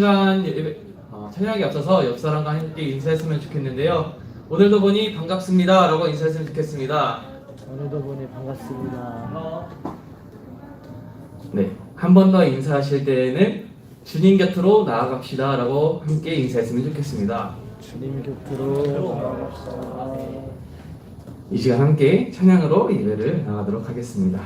시간 찬양에 앞서서 옆 사람과 함께 인사했으면 좋겠는데요. 오늘도 보니 반갑습니다 라고 인사했으면 좋겠습니다. 오늘도 보니 반갑습니다. 네, 한 번 더 인사하실 때에는 주님 곁으로 나아갑시다 라고 함께 인사했으면 좋겠습니다. 주님 곁으로 나아갑시다. 이 시간 함께 찬양으로 예배를 나가도록 하겠습니다.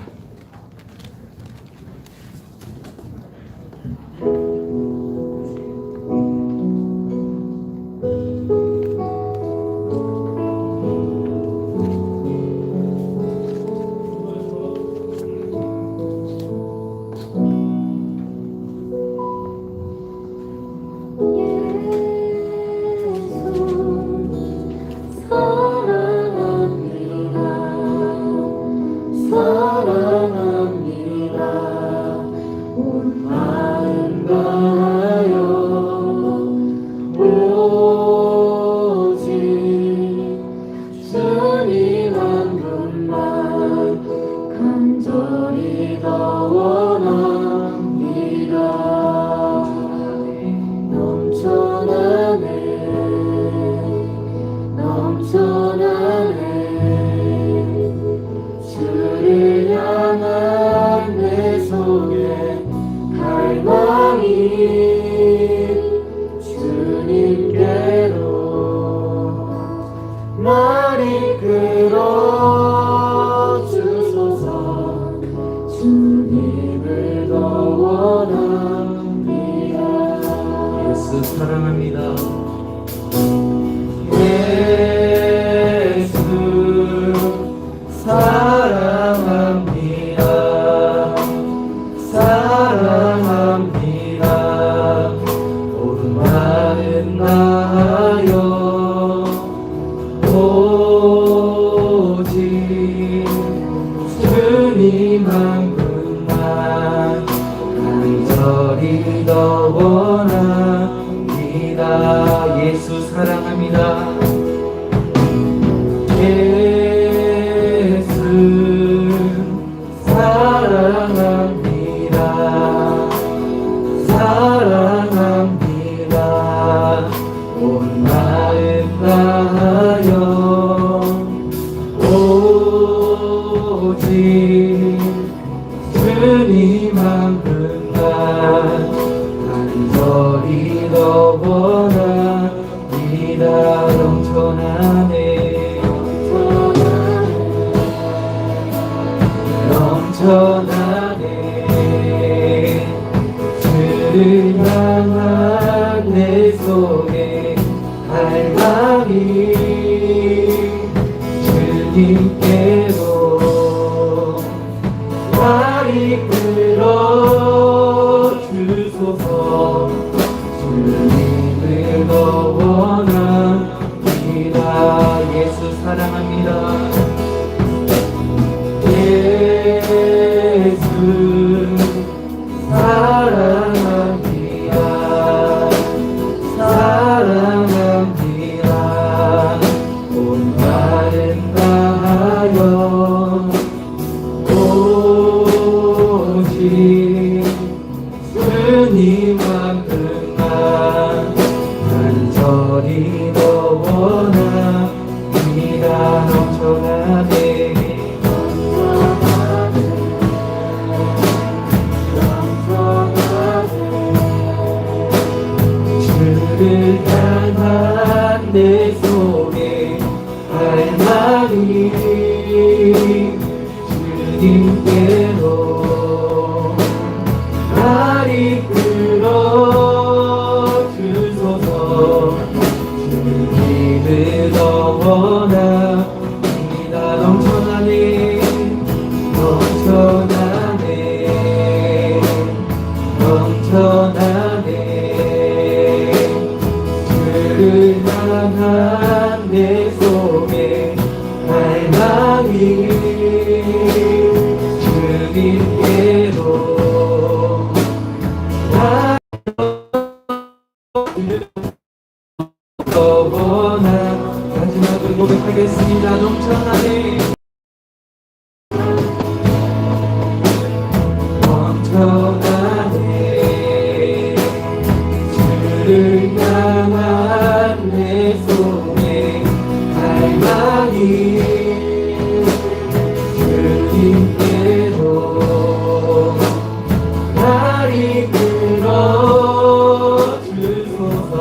나를 끌어 주소서. 주님을 더 원합니다. 예수 사랑합니다. 예수 사랑합니다. 사랑합니다. 오른 마음 나아요. 오직 주님 한 분만 간절히 더 원합니다. 예수 사랑합니다. 예수 사랑합니다. 사랑합니다. 온 마음 다하여 오직 주님 한 분만 간절히 더 원합니다. 넘쳐나네 넘쳐나네 주를 향한 내 속에 갈망이 주님께로 나를 끌어 주소서. 주님을 더 원합니다. 예수 사랑합니다. 예수 사랑합니다. 사랑합니다. 온 마음 다하여 오직 주님 한 분만 간절히 더 원합니다. 넘쳐나네 주를 향한 내 속에 갈망이 주님께로 나를 끌어 주소서. 주님을 더 원합니다. 넘쳐나네 넘쳐나네 넘쳐나네 주를 향한 내 속에 갈망이 주님께로 더 원한 마지막으로 고백하겠습니다. 넘쳐나네 넘쳐나네 주를 향한 내 손에 갈망이 주님께로 날 이끌어 주소서.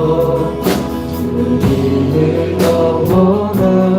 주님을 영원합니다.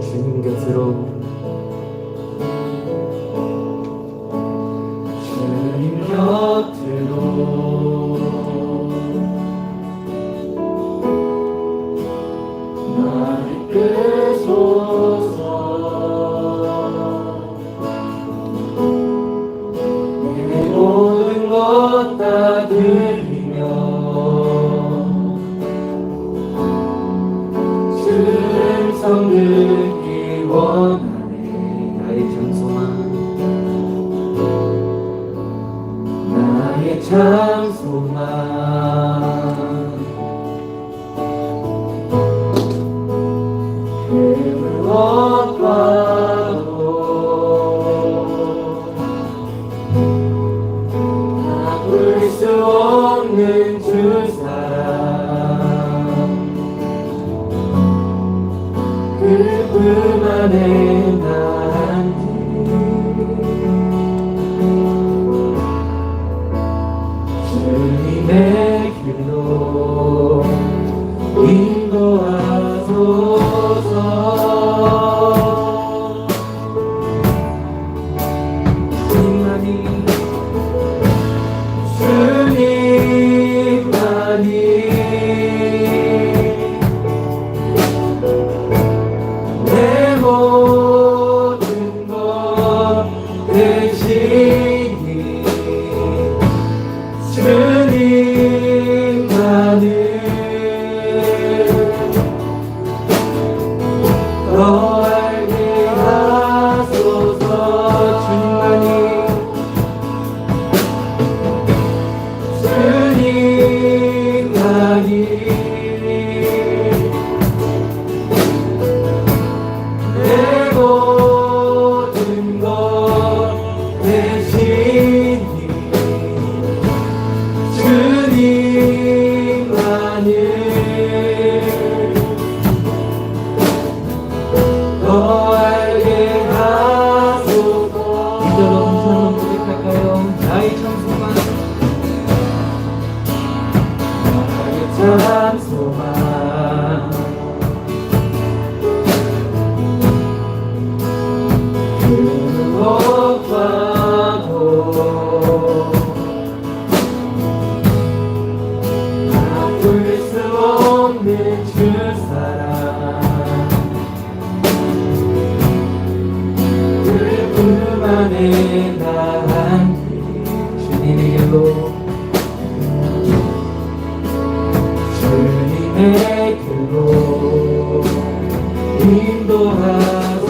주님 곁으로 주님 곁으로 나를 이끄소서. 내 모든 것 다 드리며 주의 음성 듣기 원하네. 나의 장소만 나의 장소만 힘을 얻어도 바꿀 수 없는 주 사랑 그뿐 안에 난지 주님의 길로 인도하소서. 주님만이 주님만이 내 모든 것 대신이 주님만을 더 알게 하소서. 주님만이 내 모든 것 대신이 주님만을 더 알게 하소서. 이대로 한번 고백할까요? 나의 장소만 나의 장소만 그것과도 바꿀 수 없는 주 사랑 그뿐 안에 나한테 주님에게로 주님의 길로 인도하소서.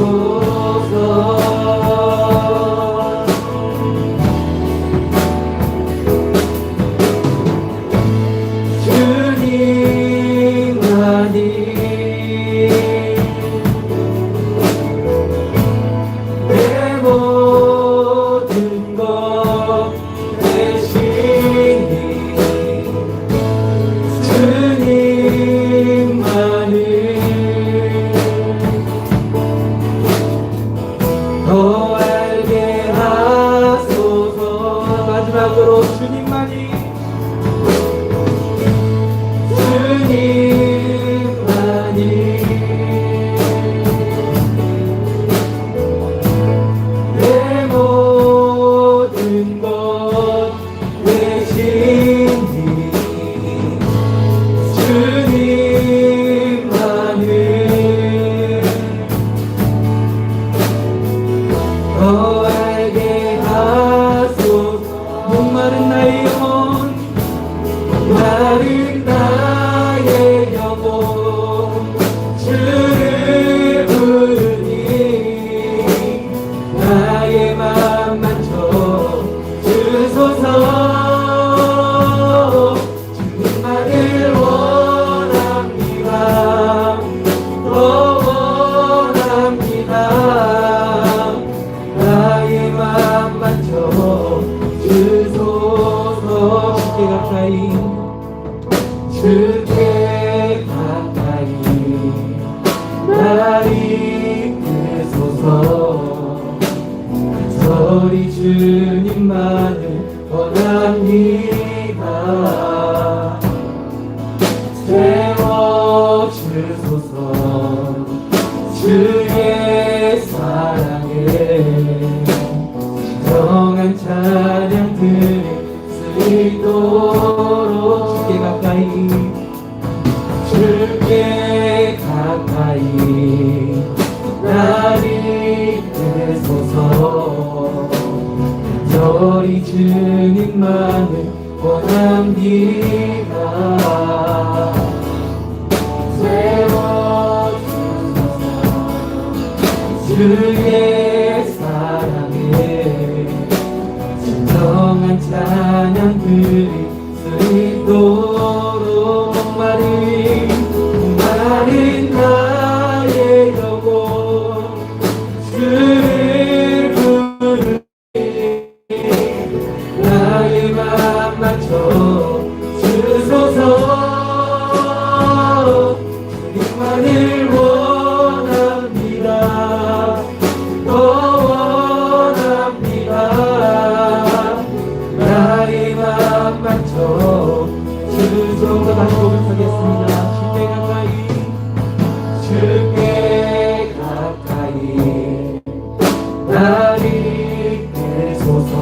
주님만이 내 모든 거하게 하소서. 목마른 나의 영혼, 목마른 나의 영혼, 주를 부르니 나의 맘 만져 주소서. 주님만을 원합니다. 더 원합니다. 나의 맘 만져 주소서. 주께 가까이, 주께 가까이 날 이끄소서. 저리 주님만을 원합니다. 세워주소서. 주의 사랑에 정한 찬양 드리도록. 주께 가까이, 주께 가까이 날 이끄소서. 저리 주님만을 원합니다. 세워주소서. 주의 사랑에 진정한 찬양 드리도록. 목마른 나의 영혼, 주를 부르니 나의 맘 맞춰 주소서. 주님만을 원합니다. 더 원합니다. 나의 맘 맞춰 주소서. 다시 고백하겠습니다. 주께 가까이, 주께 가까이 날 이끄소서.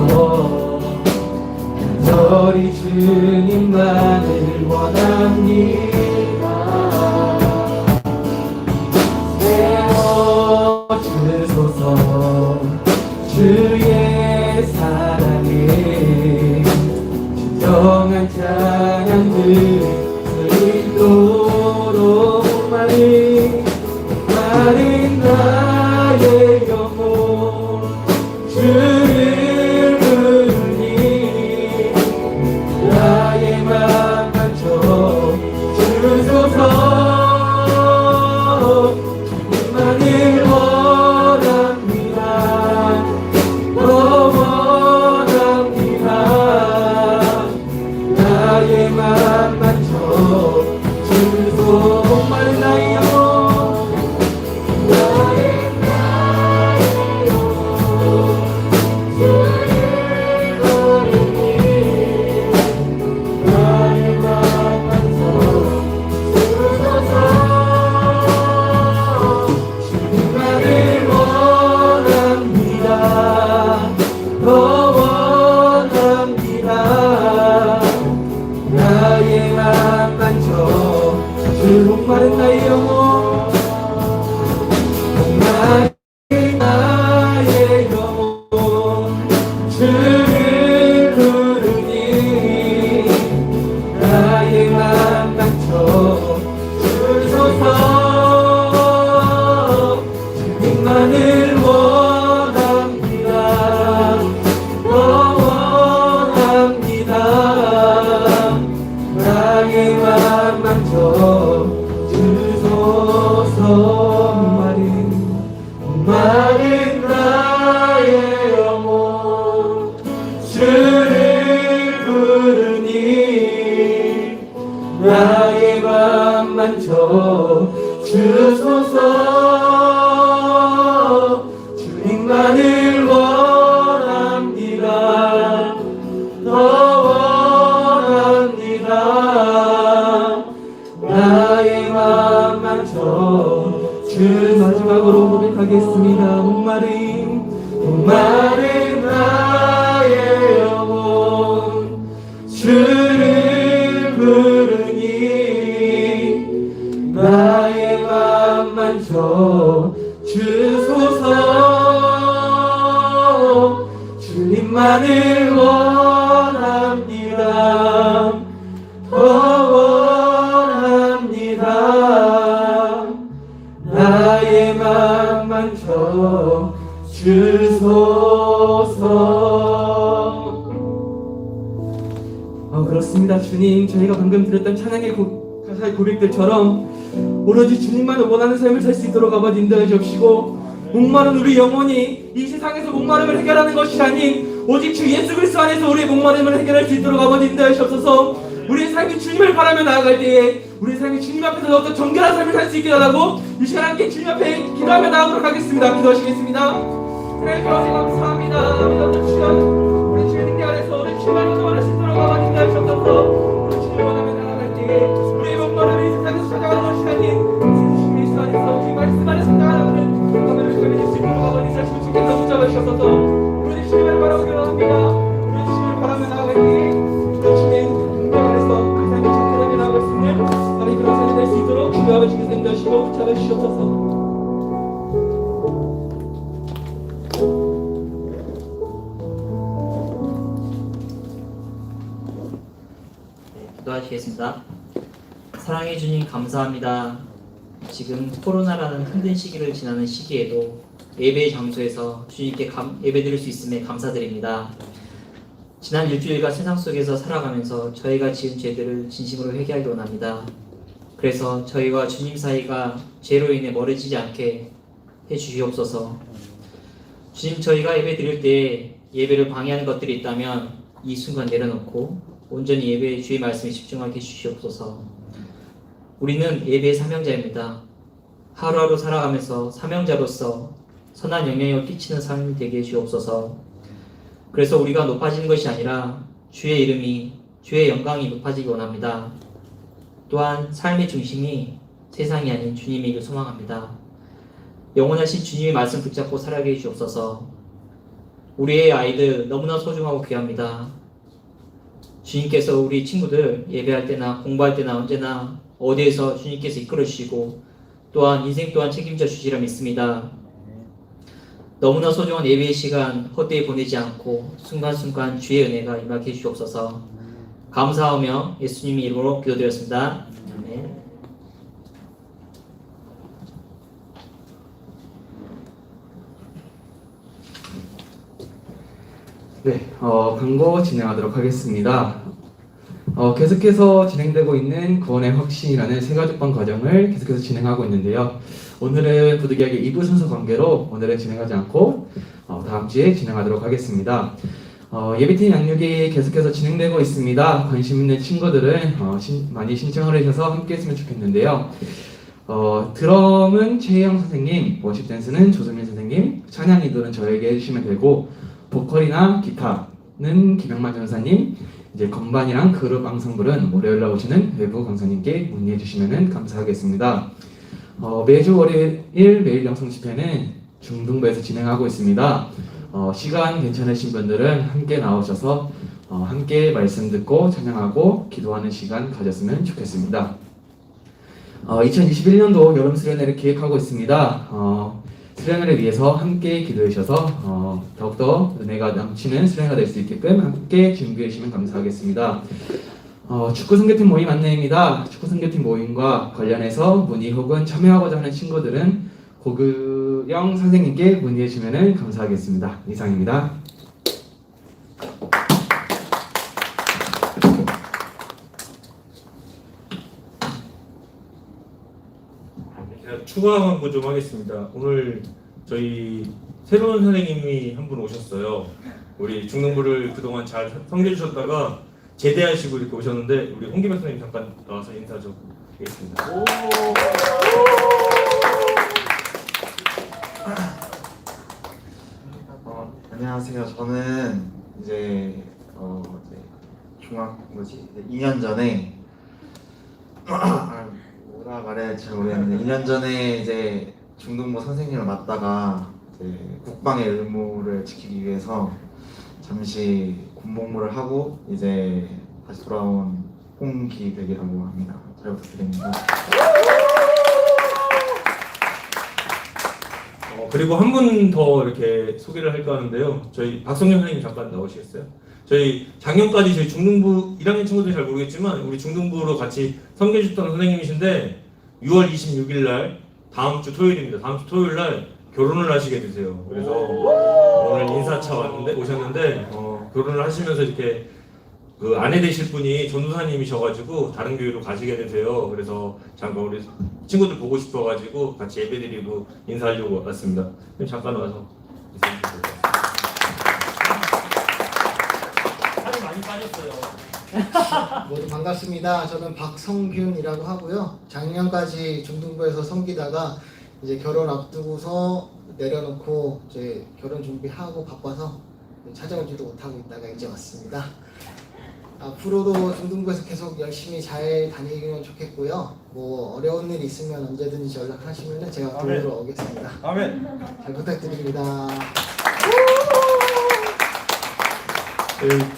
저리 주님만을 원합니다. 세워주소서. 주의 사랑에 진정한 찬양 드리도록. 마른 나의 영혼, 주를 부르니 나의 맘 맞춰 주소서. 주님만을 원합니다. 더 원합니다. 나의 맘 맞춰 주소서. 목마른 나의 영혼, 목마른 나의 영혼, 목마른 나의 영혼, 주를 부르니 나의 맘 맞춰 주소서. 주님만을 원합니다. 더 원합니다. 나의 맘 맞춰 주소서. 목마른 나의 영혼, 주를 부르니 나의 맘 만져 주소서. 주님만을 원합니다. 더 원합니다. 나의 맘 만져 주. 마지막으로 고백하겠습니다. 목마른 나의 영혼, 주를 부르니 나의 맘 만져 주소서. 너만을 원합니다. 더 원합니다. 나의 맘 만져 주소서. 그렇습니다. 주님, 저희가 방금 들었던 찬양의 가사의 고백들처럼 오로지 주님만 원하는 삶을 살 수 있도록 아버지 인도해 주옵시고, 목마른 우리 영혼이 이 세상에서 목마름을 해결하는 것이 아닌 오직 주 예수 그리스도 안에서 우리의 목마름을 해결할 수 있도록 아버지 인도해 주옵소서. 우리의 삶이 주님을 바라며 나아갈 때에 우리의 삶이 주님 앞에서 더욱더 정결한 삶을 살 수 있게 하라고 이 시간 함께 주님 앞에 기도하며 나아가도록 하겠습니다. 기도하시겠습니다. 하나님 감사합니다. 믿어주시는 시간 우리 주의 능력 안에서 우리 주님을 인도할 수 있도록 아버지 인도해 주옵소서. 우리 주님을 바라며 나아갈 때에 우리의 목마름을 이 세상에서 찾아가는 것이 아닌 주님 예수 안에서 주님 말씀 안에 성장하는 아버지 자신 주께서 붙잡아 주셔서 우리 주님을 바라고 기도합니다. 우리 주님을 바라며 나아갈 때 우리 주님의 능력 안에서 그 삶이 정결하게 나아갈 수 있는 아버지 그런 삶이 될 수 있도록 주님 아버지께서 인도하시고 붙잡아 주시옵소서. 기도하시겠습니다. 사랑해 주님 감사합니다. 지금 코로나라는 힘든 시기를 지나는 시기에도 예배 장소에서 주님께 예배드릴 수 있음에 감사드립니다. 지난 일주일간 세상 속에서 살아가면서 저희가 지은 죄들을 진심으로 회개하기 원합니다. 그래서 저희와 주님 사이가 죄로 인해 멀어지지 않게 해주시옵소서. 주님, 저희가 예배 드릴 때 예배를 방해하는 것들이 있다면 이 순간 내려놓고 온전히 예배에 주의 말씀에 집중하게 해주시옵소서. 우리는 예배의 사명자입니다. 하루하루 살아가면서 사명자로서 선한 영향력을 끼치는 삶이 되게 해주옵소서. 그래서 우리가 높아지는 것이 아니라 주의 이름이, 주의 영광이 높아지기 원합니다. 또한 삶의 중심이 세상이 아닌 주님이길 소망합니다. 영원하신 주님의 말씀 붙잡고 살아가게 해주옵소서. 우리의 아이들 너무나 소중하고 귀합니다. 주님께서 우리 친구들 예배할 때나 공부할 때나 언제나 어디에서 주님께서 이끌어 주시고 또한 인생 또한 책임져 주시리라 믿습니다. 너무나 소중한 예배의 시간 헛되이 보내지 않고 순간순간 주의 은혜가 임하게 해주옵소서. 감사하며 예수님의 이름으로 기도드렸습니다. 아멘. 네, 광고 진행하도록 하겠습니다. 계속해서 진행되고 있는 구원의 확신이라는 세가족반 과정을 계속해서 진행하고 있는데요. 오늘은 부득이하게 2부 순서 관계로 오늘은 진행하지 않고 다음 주에 진행하도록 하겠습니다. 예비팀 양육이 계속해서 진행되고 있습니다. 관심 있는 친구들은 많이 신청을 해주셔서 함께 했으면 좋겠는데요. 드럼은 최혜영 선생님, 워십 댄스는 조선민 선생님, 찬양 이도는 저에게 해주시면 되고 보컬이나 기타는 김영만 전사님, 이제 건반이랑 그룹 앙상블은 월요일 날 오시는 외부 강사님께 문의해 주시면 감사하겠습니다. 매주 월요일 매일 영성 집회는 중등부에서 진행하고 있습니다. 시간 괜찮으신 분들은 함께 나오셔서 함께 말씀 듣고 찬양하고 기도하는 시간 가졌으면 좋겠습니다. 2021년도 여름 수련회를 기획하고 있습니다. 수련회를 위해서 함께 기도해 주셔서 더욱더 은혜가 넘치는 수련회가 될 수 있게끔 함께 준비해 주시면 감사하겠습니다. 축구 선교팀 모임 안내입니다. 축구 선교팀 모임과 관련해서 문의 혹은 참여하고자 하는 친구들은 고규영 선생님께 문의해 주시면 감사하겠습니다. 이상입니다. 추가 광고 좀 하겠습니다. 오늘 저희 새로운 선생님이 한 분 오셨어요. 우리 중등부를 그동안 잘 섬겨주셨다가 제대하시고 이렇게 오셨는데 우리 홍기명 선생님 잠깐 나와서 인사 좀 하겠습니다. 안녕하세요. 저는 이제 2년 전에 뭐라 말해야 할지 잘 모르겠는데 2년 전에 이제 중등부 선생님을 맡다가 이제 국방의 의무를 지키기 위해서 잠시 군복무를 하고 이제 다시 돌아온 홍기백이라고 합니다. 잘 부탁드립니다. 그리고 한 분 더 이렇게 소개를 할까 하는데요. 저희 박성현 선생님 잠깐 나오시겠어요? 저희 작년까지 저희 중등부 1학년 친구들이 잘 모르겠지만 우리 중등부로 같이 섬겨주셨던 선생님이신데 6월 26일 날 다음 주 토요일입니다. 다음 주 토요일 날 결혼을 하시게 되세요. 그래서 오늘 인사차 오셨는데 결혼을 하시면서 이렇게 그 아내 되실 분이 전도사님이셔가지고 다른 교회로 가시게 되세요. 그래서 잠깐 우리 친구들 보고 싶어가지고 같이 예배드리고 인사하려고 왔습니다. 그럼 잠깐 와서 인사해 주세요. 살이 많이 빠졌어요. 모두 반갑습니다. 저는 박성균이라고 하고요. 작년까지 중등부에서 섬기다가 이제 결혼 앞두고서 내려놓고 이제 결혼 준비하고 바빠서 찾아오지도 못하고 있다가 이제 왔습니다. 앞으로도 중등부에서 계속 열심히 잘 다니면 좋겠고요. 뭐 어려운 일 있으면 언제든지 연락하시면 제가 도우러 오겠습니다. 아멘. 잘 부탁드립니다.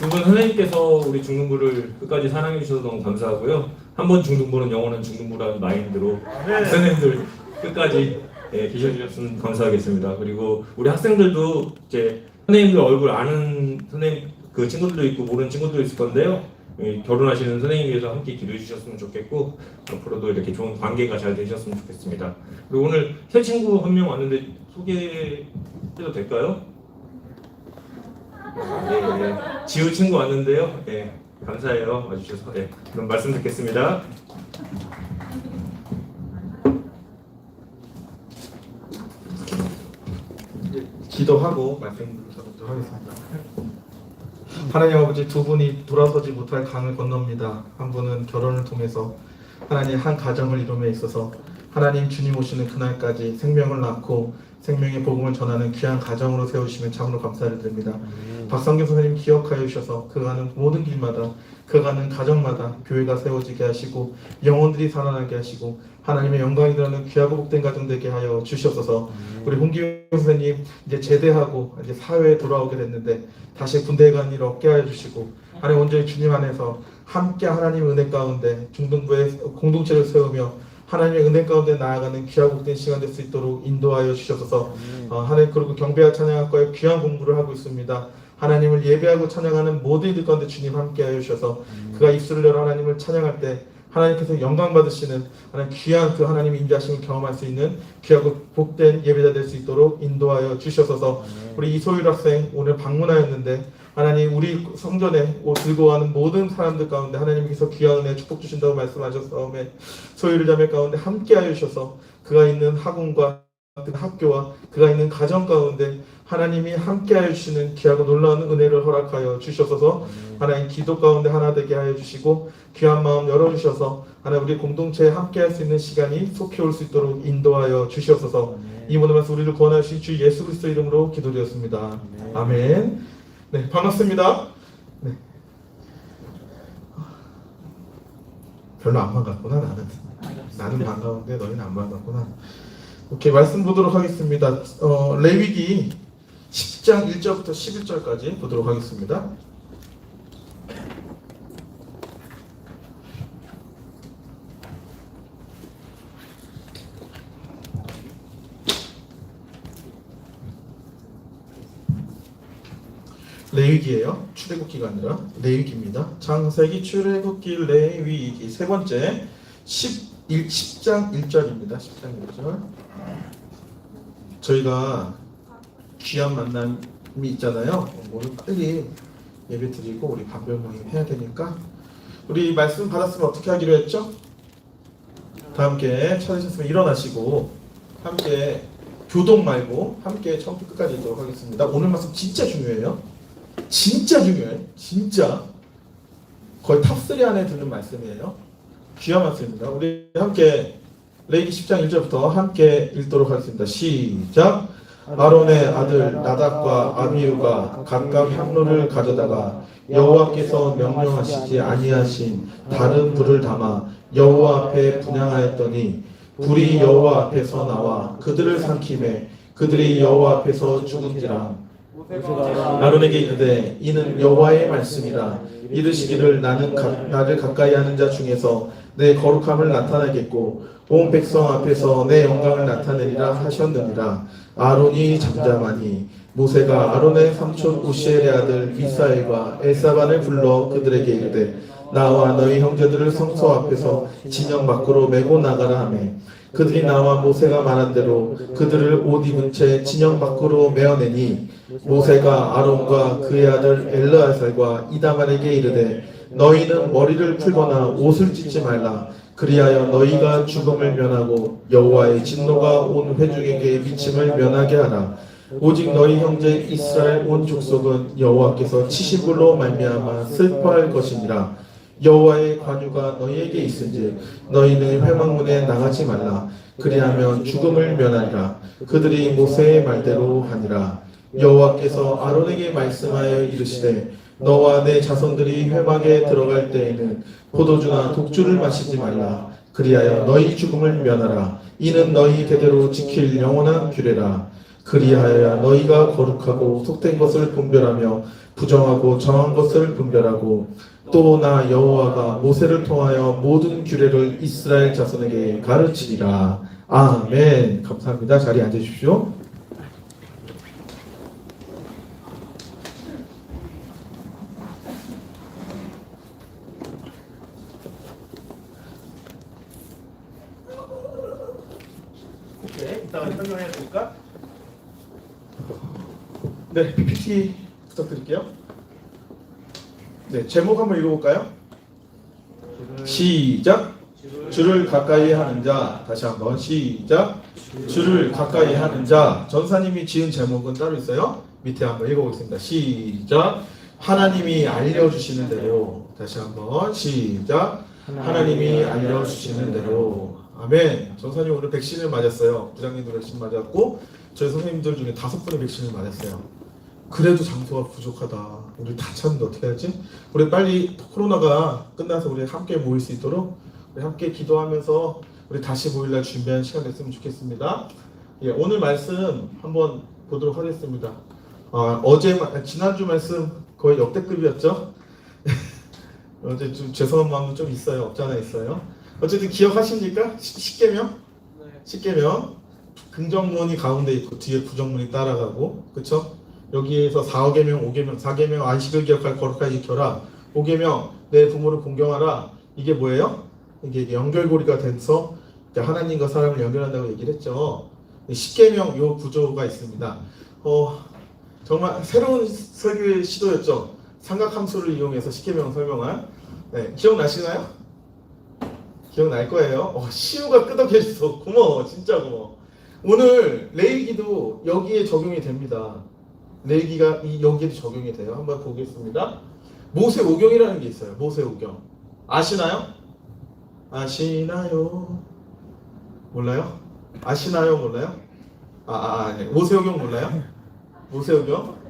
두 분 선생님께서 우리 중등부를 끝까지 사랑해 주셔서 너무 감사하고요. 한 번 중등부는 영원한 중등부라는 마인드로 선생님들 끝까지 계셔주셨으면 감사하겠습니다. 그리고 우리 학생들도 이제 선생님들 얼굴 아는 선생님 그 친구들도 있고 모르는 친구들도 있을 건데요. 결혼하시는 선생님 위해서 함께 기도해 주셨으면 좋겠고 앞으로도 이렇게 좋은 관계가 잘 되셨으면 좋겠습니다. 그리고 오늘 새 친구 한 명 왔는데 소개해도 될까요? 네. 지우 친구 왔는데요. 네, 감사해요. 와주셔서. 네, 그럼 말씀 듣겠습니다. 기도하고 말씀드리도록 하겠습니다. 하나님 아버지, 두 분이 돌아서지 못할 강을 건넙니다. 한 분은 결혼을 통해서 하나님 한 가정을 이룸에 있어서 하나님 주님 오시는 그날까지 생명을 낳고 생명의 복음을 전하는 귀한 가정으로 세우시면 참으로 감사를 드립니다. 박성균 선생님 기억하여 주셔서 그가는 모든 길마다 그가는 가정마다 교회가 세워지게 하시고 영혼들이 살아나게 하시고 하나님의 영광이 드러나는 귀하고 복된 가정 되게 하여 주시옵소서. 우리 홍기용 선생님 이제 제대하고 이제 사회에 돌아오게 됐는데 다시 군대에 간 일 없게 하여 주시고 하나님 온전히 주님 안에서 함께 하나님 은혜 가운데 중등부의 공동체를 세우며 하나님의 은혜 가운데 나아가는 귀하고 복된 시간 될 수 있도록 인도하여 주셔서 하나님, 그리고 경배와 찬양학과에 귀한 공부를 하고 있습니다. 하나님을 예배하고 찬양하는 모든 이들 가운데 주님 함께하여 주셔서 그가 입술을 열어 하나님을 찬양할 때 하나님께서 영광 받으시는 하나님 귀한 그 하나님의 임재하심을 경험할 수 있는 귀하고 복된 예배자 될 수 있도록 인도하여 주셔서 우리 이소율 학생 오늘 방문하였는데 하나님 우리 성전에 들고 가는 모든 사람들 가운데 하나님께서 귀한 은혜 축복 주신다고 말씀하셨사오매 소율 자매 가운데 함께하여 주셔서 그가 있는 학원과 그 학교와 그가 있는 가정 가운데 하나님이 함께하여 주시는 귀하고 놀라운 은혜를 허락하여 주셔서 하나님 기도 가운데 하나 되게 하여 주시고 귀한 마음 열어주셔서 하나님 우리 공동체에 함께할 수 있는 시간이 속히 올 수 있도록 인도하여 주시옵소서. 이 모든 말씀 우리를 구원하신 주 예수 그리스도 이름으로 기도드렸습니다. 아멘. 네, 반갑습니다. 네. 별로 안 반갑구나 나는 반가운데 너희는 안 반갑구나. 오케이, 말씀 보도록 하겠습니다. 레위기 10장 1절부터 11절까지 보도록 하겠습니다. 레위기예요. 출애굽기가 아니라 레위기입니다. 창세기, 출애굽기, 레위기 세 번째 10장 1절입니다. 10장 1절. 저희가 귀한 만남이 있잖아요. 오늘 빨리 예배 드리고 우리 반별 모임 해야 되니까 우리 말씀 받았으면 어떻게 하기로 했죠? 다 함께 찾으셨으면 일어나시고 함께 교동 말고 함께 처음부터 끝까지 읽도록 하겠습니다. 오늘 말씀 진짜 중요해요. 진짜 중요해. 진짜 거의 탑3 안에 드는 말씀이에요. 귀한 말씀입니다. 우리 함께 레위기 10장 1절부터 함께 읽도록 하겠습니다. 시작. 아론의 아들 나답과 아비후가 각각 향로를 가져다가 여호와께서 명령하시지 아니하신 다른 불을 담아 여호와 앞에 분향하였더니 불이 여호와 앞에서 나와 그들을 삼키매 그들이 여호와 앞에서 죽은지라. 아론에게 이르되 이는 여호와의 말씀이라. 이르시기를 나는 나를 가까이 하는 자 중에서 내 거룩함을 나타내겠고 온 백성 앞에서 내 영광을 나타내리라 하셨느니라. 아론이 잠잠하니 모세가 아론의 삼촌 우시엘의 아들 미사엘과 엘사반을 불러 그들에게 이르되 나와 너희 형제들을 성소 앞에서 진영 밖으로 메고 나가라 하매 그들이 나와 모세가 말한 대로 그들을 옷 입은 채 진영 밖으로 메어내니 모세가 아론과 그의 아들 엘르아살과 이다말에게 이르되 너희는 머리를 풀거나 옷을 찢지 말라 그리하여 너희가 죽음을 면하고 여호와의 진노가 온 회중에게 미침을 면하게 하라 오직 너희 형제 이스라엘 온 족속은 여호와께서 치신 불로 말미암아 슬퍼할 것이니라 여호와의 관유가 너희에게 있은지 너희는 회막문에 나가지 말라 그리하면 죽음을 면하리라 그들이 모세의 말대로 하니라 여호와께서 아론에게 말씀하여 이르시되 너와 내 자손들이 회막에 들어갈 때에는 포도주나 독주를 마시지 말라 그리하여 너희 죽음을 면하라 이는 너희 대대로 지킬 영원한 규례라 그리하여야 너희가 거룩하고 속된 것을 분별하며 부정하고 정한 것을 분별하고 또 나 여호와가 모세를 통하여 모든 규례를 이스라엘 자손에게 가르치리라. 아멘. 감사합니다. 자리에 앉으십시오. 오케이, 이따가 설명해 드릴까? 네, PPT 부탁드릴게요. 네, 제목 한번 읽어볼까요? 시작. 주를 가까이 하는 자. 다시 한번 시작. 주를 가까이 하는 자. 전사님이 지은 제목은 따로 있어요. 밑에 한번 읽어보겠습니다. 시작. 하나님이 알려주시는 대로. 다시 한번 시작. 하나님이 알려주시는 대로. 아멘. 전사님 오늘 백신을 맞았어요. 부장님도 백신 맞았고 저희 선생님들 중에 5분이 백신을 맞았어요. 그래도 장소가 부족하다. 우리 다 찾는데 어떻게 하지? 우리 빨리 코로나가 끝나서 우리 함께 모일 수 있도록 우리 함께 기도하면서 우리 다시 모일날 준비하는 시간 됐으면 좋겠습니다. 예, 오늘 말씀 한번 보도록 하겠습니다. 지난주 말씀 거의 역대급이었죠? 어제 좀 죄송한 마음도 좀 있어요. 없지 않아 있어요. 어쨌든 기억하십니까? 10계명? 10계명. 긍정문이 가운데 있고 뒤에 부정문이 따라가고, 그쵸? 여기에서 4계명, 5계명, 4계명 안식을 기억할 거룩하게 지켜라. 5계명 내 부모를 공경하라. 이게 뭐예요? 이게 연결고리가 돼서 하나님과 사람을 연결한다고 얘기를 했죠. 10계명 요 구조가 있습니다. 정말 새로운 설교의 시도였죠. 삼각함수를 이용해서 10계명을 설명한. 네, 기억나시나요? 기억날 거예요. 시우가 끄덕여줘서 고마워. 진짜 고마워. 오늘 레위기도 여기에 적용이 됩니다. 레위기가 여기에도 적용이 돼요. 한번 보겠습니다. 모세오경이라는 게 있어요. 모세오경. 아시나요? 아시나요? 몰라요? 아시나요? 몰라요? 네. 모세오경 몰라요? 모세오경?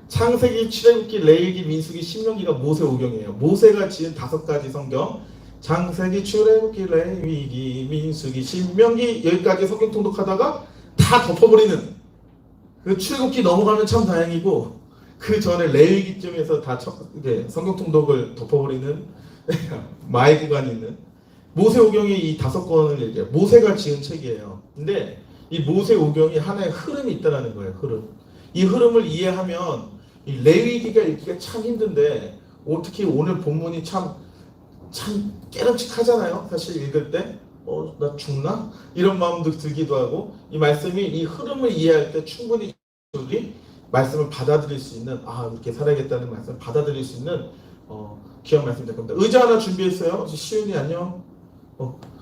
창세기, 출애굽기, 레위기, 민수기, 신명기가 모세오경이에요. 모세가 지은 5가지 성경. 창세기, 출애굽기, 레위기, 민수기, 신명기 여기까지 성경 통독하다가 다 덮어버리는. 그 출애굽기 넘어가면 참 다행이고 그 전에 레위기쯤에서 다 성경 통독을 덮어버리는 마의 구간이 있는 모세오경이 이 5권을 얘기해요. 모세가 지은 책이에요. 근데 이 모세오경이 하나의 흐름이 있다는 거예요. 흐름. 이 흐름을 이해하면 이 레위기가 읽기가 참 힘든데 특히 오늘 본문이 참 깨름칙하잖아요. 사실 읽을 때 나 죽나? 이런 마음도 들기도 하고 이 말씀이 이 흐름을 이해할 때 충분히 우리 말씀을 받아들일 수 있는 이렇게 살아야겠다는 말씀을 받아들일 수 있는 귀한 말씀 될 겁니다. 의자 하나 준비했어요. 시윤이 안녕.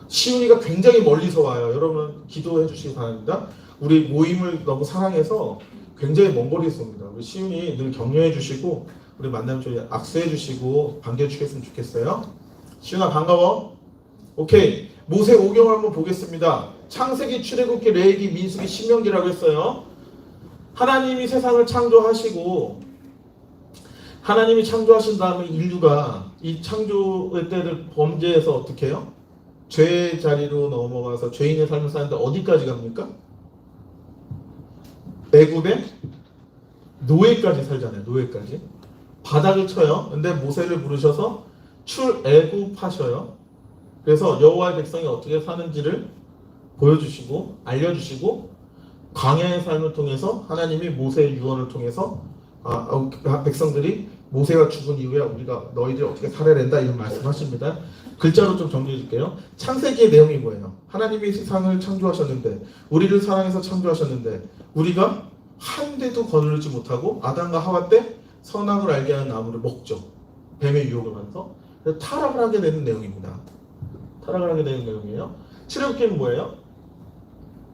시윤이가 굉장히 멀리서 와요. 여러분 기도해 주시기 바랍니다. 우리 모임을 너무 사랑해서 굉장히 먼 거리에서 옵니다. 우리 시윤이 늘 격려해 주시고 우리 만나면 좀 악수해 주시고 반겨 주셨으면 좋겠어요. 시윤아 반가워. 오케이. 모세오경을 한번 보겠습니다. 창세기, 출애굽기, 레위기, 민수기, 신명기라고 했어요. 하나님이 세상을 창조하시고 하나님이 창조하신 다음에 인류가 이 창조의 때를 범죄해서 어떻게 해요? 죄의 자리로 넘어가서 죄인의 삶을 사는데 어디까지 갑니까? 애굽의 노예까지 살잖아요. 노예까지. 바닥을 쳐요. 근데 모세를 부르셔서 출애굽하셔요. 그래서 여호와의 백성이 어떻게 사는지를 보여주시고 알려주시고 광야의 삶을 통해서 하나님이 모세의 유언을 통해서 백성들이 모세가 죽은 이후에 우리가 너희들 어떻게 살아야 된다 이런 말씀하십니다. 글자로 좀 정리해 줄게요. 창세기의 내용이 뭐예요? 하나님이 세상을 창조하셨는데 우리를 사랑해서 창조하셨는데 우리가 한 대도 거르지 못하고 아담과 하와 때 선악을 알게 하는 나무를 먹죠. 뱀의 유혹을 받아서 타락을 하게 되는 내용입니다. 타락을 하게 되는 내용이에요. 출애굽기는 뭐예요?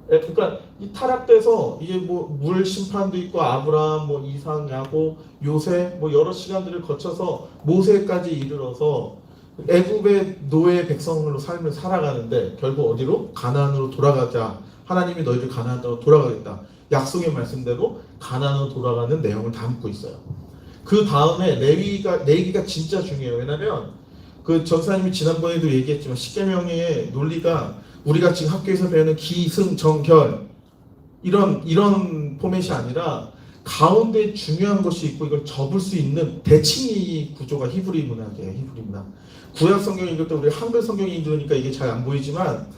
그러니까 이 타락돼서 이게 뭐 물 심판도 있고 아브라함, 뭐 이삭, 야곱, 요셉 뭐 여러 시간들을 거쳐서 모세까지 이르러서 애굽의 노예 백성으로 삶을 살아가는데 결국 어디로? 가나안으로 돌아가자. 하나님이 너희들 가나안으로 돌아가겠다. 약속의 말씀대로 가나안으로 돌아가는 내용을 담고 있어요. 그 다음에 레위기가 진짜 중요해요. 왜냐면 그 전사님이 지난번에도 얘기했지만 십계명의 논리가 우리가 지금 학교에서 배우는 기승전결 이런 포맷이 아니라 가운데 중요한 것이 있고 이걸 접을 수 있는 대칭이 구조가 히브리 문학이에요. 히브리 문학. 구약 성경 읽을 때 우리 한글 성경 읽으니까 이게 잘 안 보이지만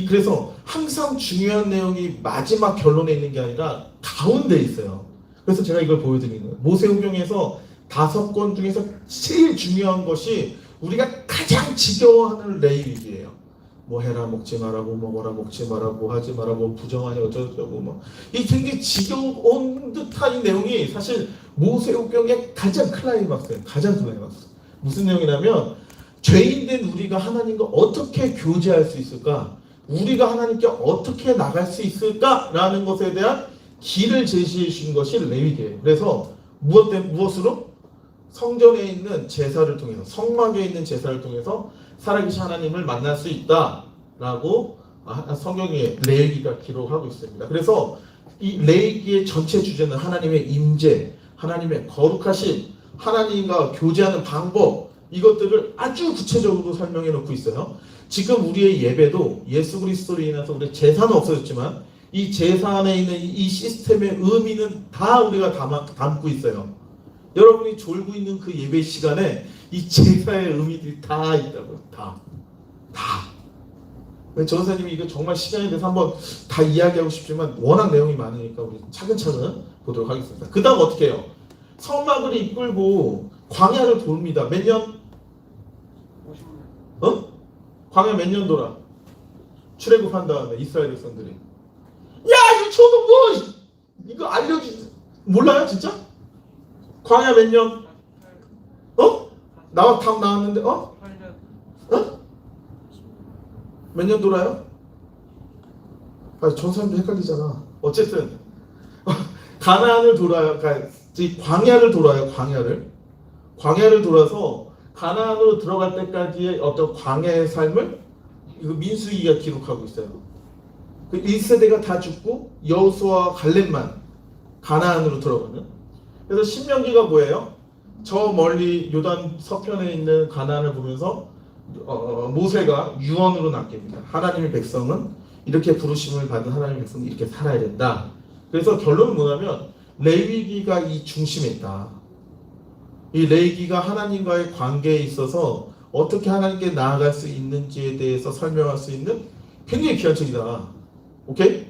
그래서 항상 중요한 내용이 마지막 결론에 있는 게 아니라 가운데 있어요. 그래서 제가 이걸 보여드리는 거예요. 모세오경에서 5권 중에서 제일 중요한 것이 우리가 가장 지겨워하는 레위기예요. 뭐 해라 먹지 말라고 먹어라 먹지 말라고 하지 말라고 부정하니 어쩌고저쩌고 뭐 이 굉장히 지겨운 듯한 이 내용이 사실 모세오경의 가장 클라이막스예요. 가장 클라이막스. 무슨 내용이냐면 죄인된 우리가 하나님과 어떻게 교제할 수 있을까? 우리가 하나님께 어떻게 나갈 수 있을까라는 것에 대한 길을 제시해 주신 것이 레위기예요. 그래서 무엇으로? 성전에 있는 제사를 통해서 성막에 있는 제사를 통해서 살아계신 하나님을 만날 수 있다라고 성경에 레위기가 기록하고 있습니다. 그래서 이 레위기의 전체 주제는 하나님의 임재, 하나님의 거룩하신 하나님과 교제하는 방법 이것들을 아주 구체적으로 설명해 놓고 있어요. 지금 우리의 예배도 예수 그리스도로 인해서 우리 제사는 없어졌지만 이 제사 안에 있는 이 시스템의 의미는 다 우리가 담고 있어요. 여러분이 졸고 있는 그 예배 시간에 이 제사의 의미들이 다 있다고요. 다. 전사님이 이거 정말 시간에 대해서 한번 다 이야기하고 싶지만 워낙 내용이 많으니까 우리 차근차근 보도록 하겠습니다. 그 다음 어떻게 해요? 성막을 이끌고 광야를 돕니다. 몇 년? 광야 몇 년 돌아? 출애굽한 다음에 이스라엘 백성들이 야 이거 초등부 이거 몰라요 진짜? 광야 몇 년? 답 나왔는데 몇 년 돌아요? 전사님도 헷갈리잖아. 어쨌든 가나안을 돌아요. 그러니까 광야를 돌아요. 광야를 돌아서 가나안으로 들어갈 때까지의 어떤 광야의 삶을 이거 민수기가 기록하고 있어요. 그 1세대가 다 죽고 여호수아와 갈렙만 가나안으로 들어가는. 그래서 신명기가 뭐예요? 저 멀리 요단 서편에 있는 가나안을 보면서 모세가 유언으로 남깁니다. 하나님의 백성은 이렇게 부르심을 받은 하나님의 백성은 이렇게 살아야 된다. 그래서 결론은 뭐냐면 레위기가 이 중심에 있다. 이 레위기가 하나님과의 관계에 있어서 어떻게 하나님께 나아갈 수 있는지에 대해서 설명할 수 있는 굉장히 귀한 책이다. 오케이?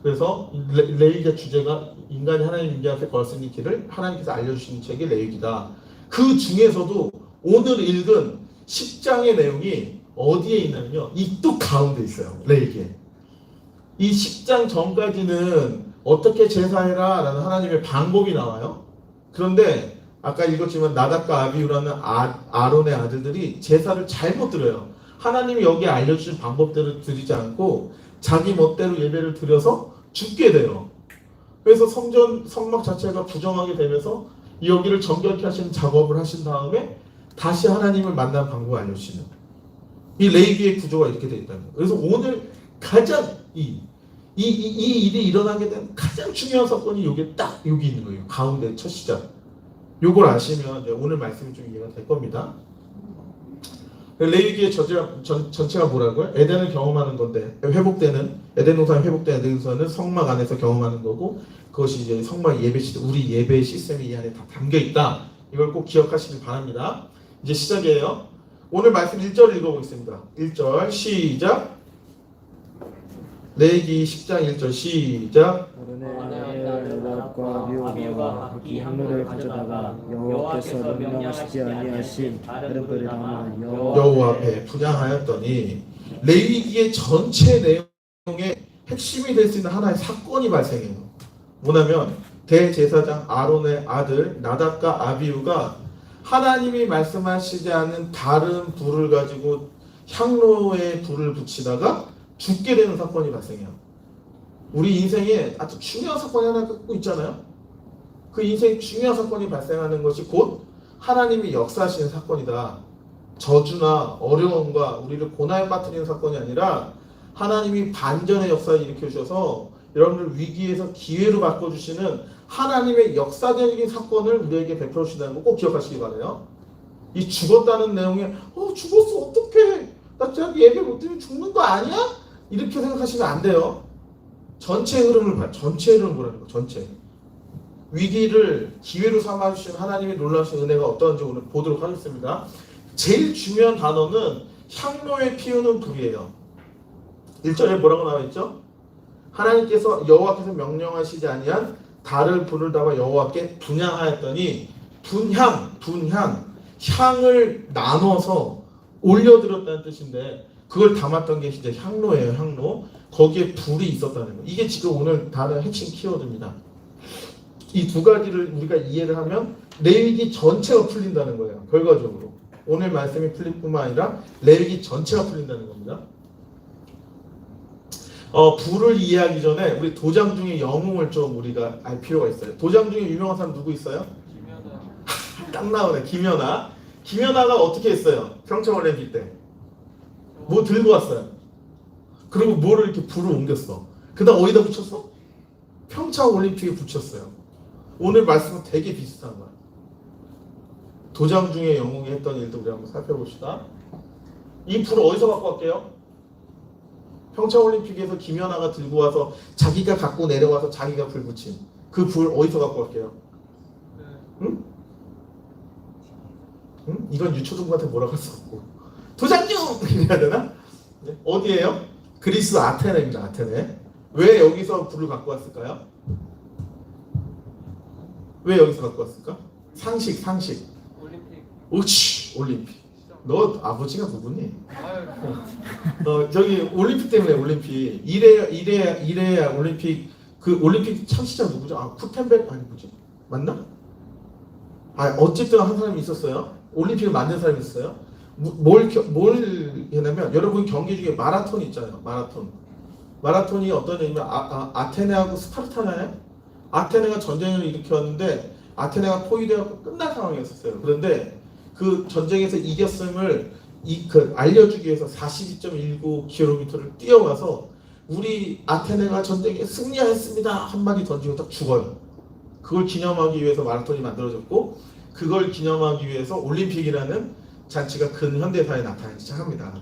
그래서 레위기의 주제가 인간이 하나님 임재 앞에 걸을 수 있는 길을 하나님께서 알려주시는 책이 레위기다. 그 중에서도 오늘 읽은 10장의 내용이 어디에 있냐면요. 이 또 가운데 있어요. 레위기에. 이 10장 전까지는 어떻게 제사해라 라는 하나님의 방법이 나와요. 그런데 아까 읽었지만 나답과 아비후라는 아론의 아들들이 제사를 잘못 드려요. 하나님이 여기에 알려주신 방법대로 드리지 않고 자기 멋대로 예배를 드려서 죽게 돼요. 그래서 성막 자체가 부정하게 되면서 여기를 정결케 하시는 작업을 하신 다음에 다시 하나님을 만난 방법을 알려주시는 이 레위기의 구조가 이렇게 되어 있다는 거예요. 그래서 오늘 가장 이 일이 일어나게 된 가장 중요한 사건이 여기 딱 여기 있는 거예요. 가운데 첫 시작. 요걸 아시면 오늘 말씀이 좀 이해가 될 겁니다. 레위기의 전체가 뭐라고요? 에덴을 경험하는 건데 에덴 동산이 회복되는 에덴 동산은 성막 안에서 경험하는 거고 그것이 이제 성막 예배 시스템, 우리 예배 시스템이 이 안에 다 담겨 있다. 이걸 꼭 기억하시길 바랍니다. 이제 시작이에요. 오늘 말씀 1절 읽어보겠습니다. 1절 시작. 레위기 10장 1절 시작. 아비우가 각기 한 물을 가져다가 여호와께서 명령하시지 아니하신 다른 불에 담아 여호와 앞에 분향하였더니 레위기의 전체 내용의 핵심이 될 수 있는 하나의 사건이 발생해요. 뭐냐면 대제사장 아론의 아들 나답과 아비우가 하나님이 말씀하시지 않은 다른 불을 가지고 향로에 불을 붙이다가 죽게 되는 사건이 발생해요. 우리 인생에 아주 중요한 사건이 하나 갖고 있잖아요. 그 인생 중요한 사건이 발생하는 것이 곧 하나님이 역사하시는 사건이다. 저주나 어려움과 우리를 고난에 빠뜨리는 사건이 아니라 하나님이 반전의 역사를 일으켜 주셔서 여러분들 위기에서 기회로 바꿔주시는 하나님의 역사적인 사건을 우리에게 베풀어 주신다는 거 꼭 기억하시기 바라요. 이 죽었다는 내용에 죽었어 어떡해 나 저기 예배 못 드리면 죽는 거 아니야? 이렇게 생각하시면 안 돼요. 전체 흐름을 봐요. 전체 흐름을 보라는 거. 전체 위기를 기회로 삼아주신 하나님의 놀라우신 은혜가 어떠한지 오늘 보도록 하겠습니다. 제일 중요한 단어는 향로에 피우는 불이에요. 1절에 뭐라고 나와있죠? 하나님께서 여호와께서 명령하시지 아니한 달을 불을 담아 여호와께 분향하였더니 향을 나눠서 올려드렸다는 뜻인데 그걸 담았던 게 이제 향로예요. 향로. 거기에 불이 있었다는 거예요. 이게 지금 오늘 단어의 핵심 키워드입니다. 이 두 가지를 우리가 이해를 하면 레위기 전체가 풀린다는 거예요. 결과적으로 오늘 말씀이 풀릴 뿐만 아니라 레위기 전체가 풀린다는 겁니다. 불을 이해하기 전에 우리 도장 중에 영웅을 좀 우리가 알 필요가 있어요. 도장 중에 유명한 사람 누구 있어요? 김연아. 딱 나오네. 김연아. 김연아가 어떻게 했어요? 평창올림픽 때 뭐 들고 왔어요. 그리고 뭐를 이렇게 불을 옮겼어. 그다음 어디다 붙였어? 평창올림픽에 붙였어요. 오늘 말씀은 되게 비슷한 거야. 도장 중에 영웅이 했던 일도 우리 한번 살펴봅시다. 이 불을 어디서 갖고 왔게요? 평창올림픽에서 김연아가 들고 와서 자기가 갖고 내려와서 자기가 불 붙인 그 불 어디서 갖고 갈게요? 응? 응? 이건 유초등부한테 뭐라고 할 수 없고 도장중! 이래야 되나? 네? 어디예요? 그리스 아테네입니다. 아테네. 왜 여기서 불을 갖고 왔을까요? 왜 여기서 갖고 왔을까? 상식. 올림픽. 옳지, 올림픽. 너 아버지가 누구니? 저기 올림픽 때문에 올림픽. 이래야 올림픽 그 올림픽 창시자 누구죠? 쿠텐베르 아니 뭐지? 맞나? 어쨌든 한 사람이 있었어요. 올림픽을 만든 사람이 있어요. 뭘 했냐면 여러분 경기 중에 마라톤 있잖아요. 마라톤이 어떤 얘기냐면 아테네하고 스파르타나요? 아테네가 전쟁을 일으켰는데 아테네가 포위되어 끝난 상황이었어요. 그런데 그 전쟁에서 이겼음을 알려주기 위해서 42.19km를 뛰어가서 우리 아테네가 전쟁에 승리하였습니다 한마디 던지고 딱 죽어요. 그걸 기념하기 위해서 마라톤이 만들어졌고 그걸 기념하기 위해서 올림픽이라는 잔치가 근현대사에 나타나기 시작합니다.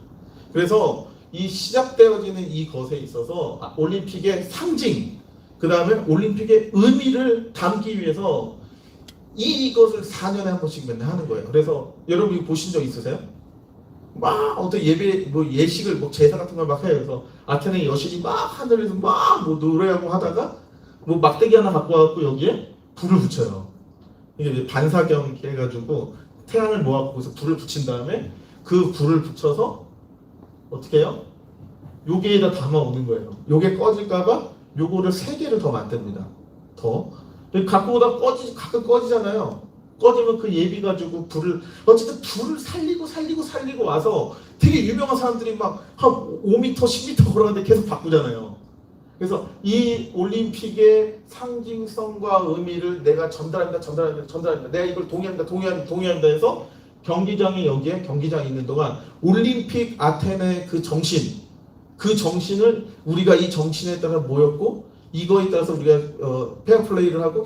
그래서 이 시작되어지는 이 것에 있어서 올림픽의 상징, 그 다음에 올림픽의 의미를 담기 위해서 이것을 4년에 한 번씩 맨날 하는 거예요. 그래서 여러분 이거 보신 적 있으세요? 막 어떤 예배 예식을 제사 같은 걸 막 해요. 그래서 아테네 여신이 막 하늘에서 막 노래하고 하다가 막대기 하나 갖고 와갖고 여기에 불을 붙여요. 이게 이제 반사경 해가지고 태양을 모아갖고서 불을 붙인 다음에 그 불을 붙여서 어떻게 해요? 여기에다 담아오는 거예요. 요게 꺼질까봐 요거를 3개를 더 만듭니다. 더. 갖고 오다 가끔 꺼지잖아요. 꺼지면 그 예비 가지고 어쨌든 불을 살리고 와서 되게 유명한 사람들이 막 한 5m, 10m 걸어가는데 계속 바꾸잖아요. 그래서 이 올림픽의 상징성과 의미를 내가 전달합니다. 내가 이걸 동의합니다 해서 경기장이 여기에 경기장이 있는 동안 올림픽 아테네 그 정신을 우리가 이 정신에 따라 모였고 이거에 따라서 우리가 페어플레이를 하고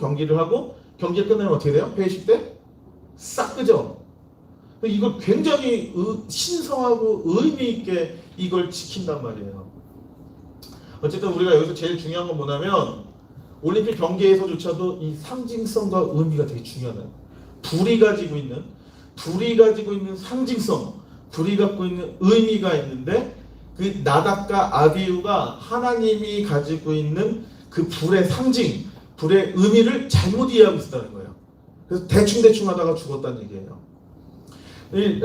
경기가 끝나면 어떻게 돼요? 회식 때 싹 끄죠. 이걸 굉장히 신성하고 의미 있게 이걸 지킨단 말이에요. 어쨌든 우리가 여기서 제일 중요한 건 뭐냐면 올림픽 경기에서조차도 이 상징성과 의미가 되게 중요하다. 불이 가지고 있는 상징성, 불이 갖고 있는 의미가 있는데 그 나답과 아비후가 하나님이 가지고 있는 그 불의 상징, 불의 의미를 잘못 이해하고 있었다는 거예요. 그래서 대충 하다가 죽었다는 얘기예요.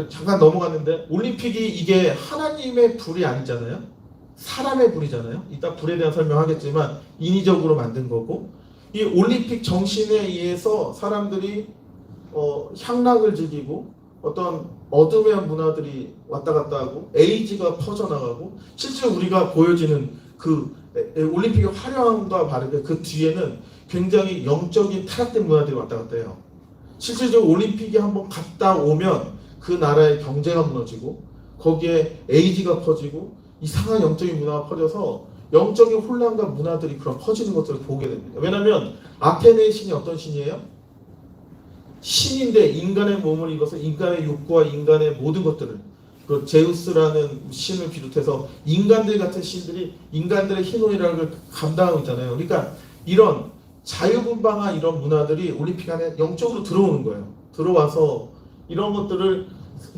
잠깐 넘어갔는데 올림픽이 이게 하나님의 불이 아니잖아요. 사람의 불이잖아요. 이따 불에 대한 설명하겠지만 인위적으로 만든 거고, 이 올림픽 정신에 의해서 사람들이 향락을 즐기고 어떤 어둠의 문화들이 왔다 갔다 하고 에이즈가 퍼져나가고, 실제 우리가 보여지는 그 올림픽의 화려함과 다르게 그 뒤에는 굉장히 영적인 타락된 문화들이 왔다 갔다 해요. 실질적으로 올림픽이 한번 갔다 오면 그 나라의 경제가 무너지고 거기에 에이즈가 퍼지고 이상한 영적인 문화가 퍼져서 영적인 혼란과 문화들이 그런 퍼지는 것들을 보게 됩니다. 왜냐하면 아테네의 신이 어떤 신이에요? 신인데 인간의 몸을 입어서 인간의 욕구와 인간의 모든 것들을, 그 제우스라는 신을 비롯해서 인간들 같은 신들이 인간들의 희노애락을 감당하고 있잖아요. 그러니까 이런 자유분방한 이런 문화들이 올림픽 안에 영적으로 들어오는 거예요. 들어와서 이런 것들을,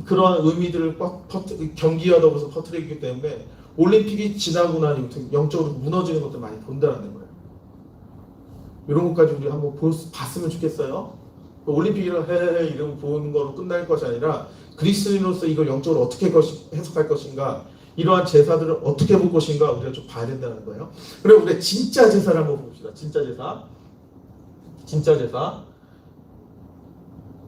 그러한 의미들을 경기와 더불어서 퍼뜨리기 때문에 올림픽이 지나고 나니부터 영적으로 무너지는 것들 많이 본다는 거예요. 이런 것까지 우리 한번 봤으면 좋겠어요. 올림픽이라고 이런 보는 거로 끝날 것이 아니라 그리스인으로서 이걸 영적으로 어떻게 해석할 것인가, 이러한 제사들을 어떻게 볼 것인가 우리가 좀 봐야 된다는 거예요. 그럼 우리가 진짜 제사를 한번 봅시다. 진짜 제사.